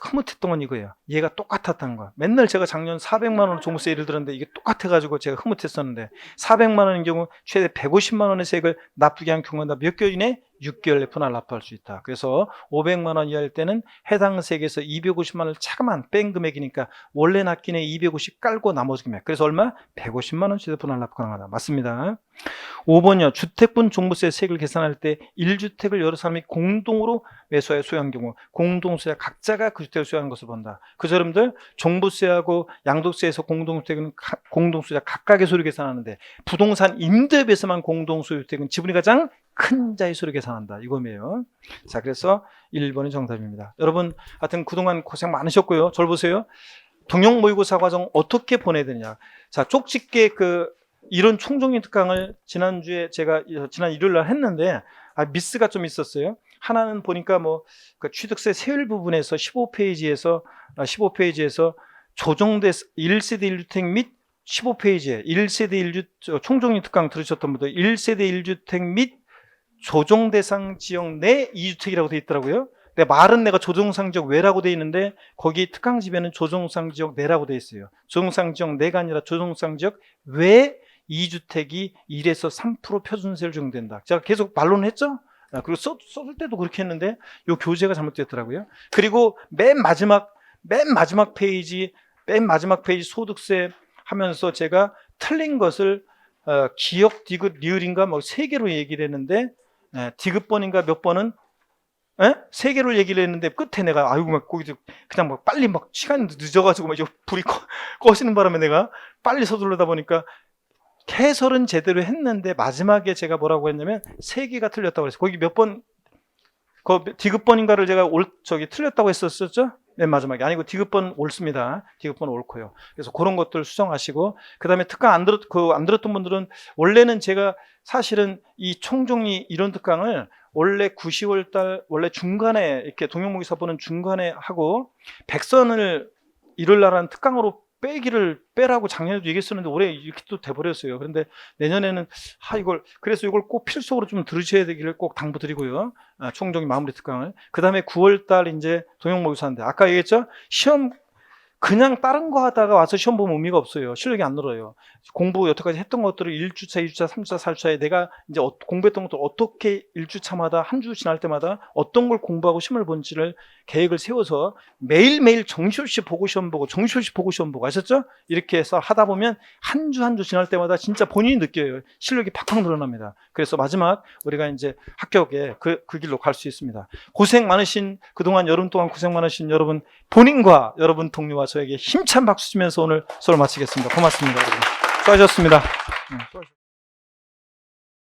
흐뭇했던 건 이거예요. 얘가 똑같았다는 거야. 맨날 제가 작년 400만 원 종부세 예를 들었는데 이게 똑같아가지고 제가 흐뭇했었는데, 400만 원인 경우 최대 150만 원의 세액을 납부하게 한 경우는 몇 개월 이내? 6개월 내 분할 납부할 수 있다. 그래서 500만 원 이하일 때는 해당 세액에서 250만 원을 차감한 뺀 금액이니까 원래 납기에 250 깔고 나머지 금액. 그래서 얼마? 150만 원 최대 분할 납부 가능하다. 맞습니다. 5번이요. 주택분 종부세 세액을 계산할 때 1주택을 여러 사람이 공동으로 매수하여 소유한 경우 공동소유자 각자가 그 주택을 소유하는 것을 본다. 그래서 여러분들 종부세하고 양도세에서 공동주택은 공동소유자 각각의 소유를 계산하는데, 부동산 임대업에서만 공동소유주택은 지분이 가장 큰 자의 수를 계산한다. 이거예요. 자, 그래서 1번이 정답입니다. 여러분, 하여튼 그동안 고생 많으셨고요. 저를 보세요. 동형 모의고사 과정 어떻게 보내야 되느냐. 자, 쪽집게 이런 총정리 특강을 지난주에 제가 지난 일요일 날 했는데, 미스가 좀 있었어요. 하나는 보니까 취득세 세율 부분에서 15페이지에서 조정돼 1세대 1주택 및 15페이지에 1세대 1주 총정리 특강 들으셨던 분들 1세대 1주택 및 조정대상 지역 내 2주택이라고 되어 있더라고요. 근데 말은 내가 조정상 지역 외라고 되어 있는데 거기 특강집에는 조정상 지역 내라고 되어 있어요. 조정상 지역 내가 아니라 조정상 지역 외 2주택이 1에서 3% 표준세를 적용된다. 제가 계속 반론을 했죠? 그리고 써줄 때도 그렇게 했는데 이 교재가 잘못됐더라고요. 그리고 맨 마지막 페이지 소득세 하면서 제가 틀린 것을 기억, 디귿, 리을인가 3개로 얘기를 했는데, 디귿번인가 몇 번은 3개로 얘기를 했는데 끝에 내가 거기서 그냥 빨리 시간이 늦어가지고 불이 꺼지는 바람에 내가 빨리 서두르다 보니까 해설은 제대로 했는데 마지막에 제가 뭐라고 했냐면 3개가 틀렸다고 그랬어요. 거기 몇 번 디귿번인가를 제가 틀렸다고 했었죠? 맨 마지막에. 아니고 디귿번 옳습니다. 디귿번 옳고요. 그래서 그런 것들 수정하시고, 그 다음에 특강 안 들었던 분들은, 원래는 제가 사실은 이 총정리 이론 특강을 원래 9, 10월 달 원래 중간에 이렇게 동영모의사 보는 중간에 하고, 백선을 일요일 날 한 특강으로 빼라고 작년에도 얘기했었는데 올해 이렇게 또 돼버렸어요. 그런데 내년에는 그래서 이걸 꼭 필수적으로 좀 들으셔야 되기를 꼭 당부드리고요. 총정리 마무리 특강을. 그 다음에 9월 달 이제 동영모의사인데, 아까 얘기했죠? 시험 그냥 다른 거 하다가 와서 시험 보면 의미가 없어요. 실력이 안 늘어요. 공부 여태까지 했던 것들을 1주차, 2주차, 3주차, 4주차에 내가 이제 공부했던 것들 어떻게 1주차마다 한 주 지날 때마다 어떤 걸 공부하고 시험을 본지를 계획을 세워서 매일매일 정시효시 보고 시험 보고 정시효시 보고 시험 보고, 아셨죠? 이렇게 해서 하다 보면 한 주 한 주 지날 때마다 진짜 본인이 느껴요. 실력이 팍팍 늘어납니다. 그래서 마지막 우리가 이제 합격에 그 길로 갈 수 있습니다. 그동안 여름 동안 고생 많으신 여러분 본인과 여러분 동료와 저에게 힘찬 박수 주면서 오늘 수업을 마치겠습니다. 고맙습니다, 여러분. 수고하셨습니다.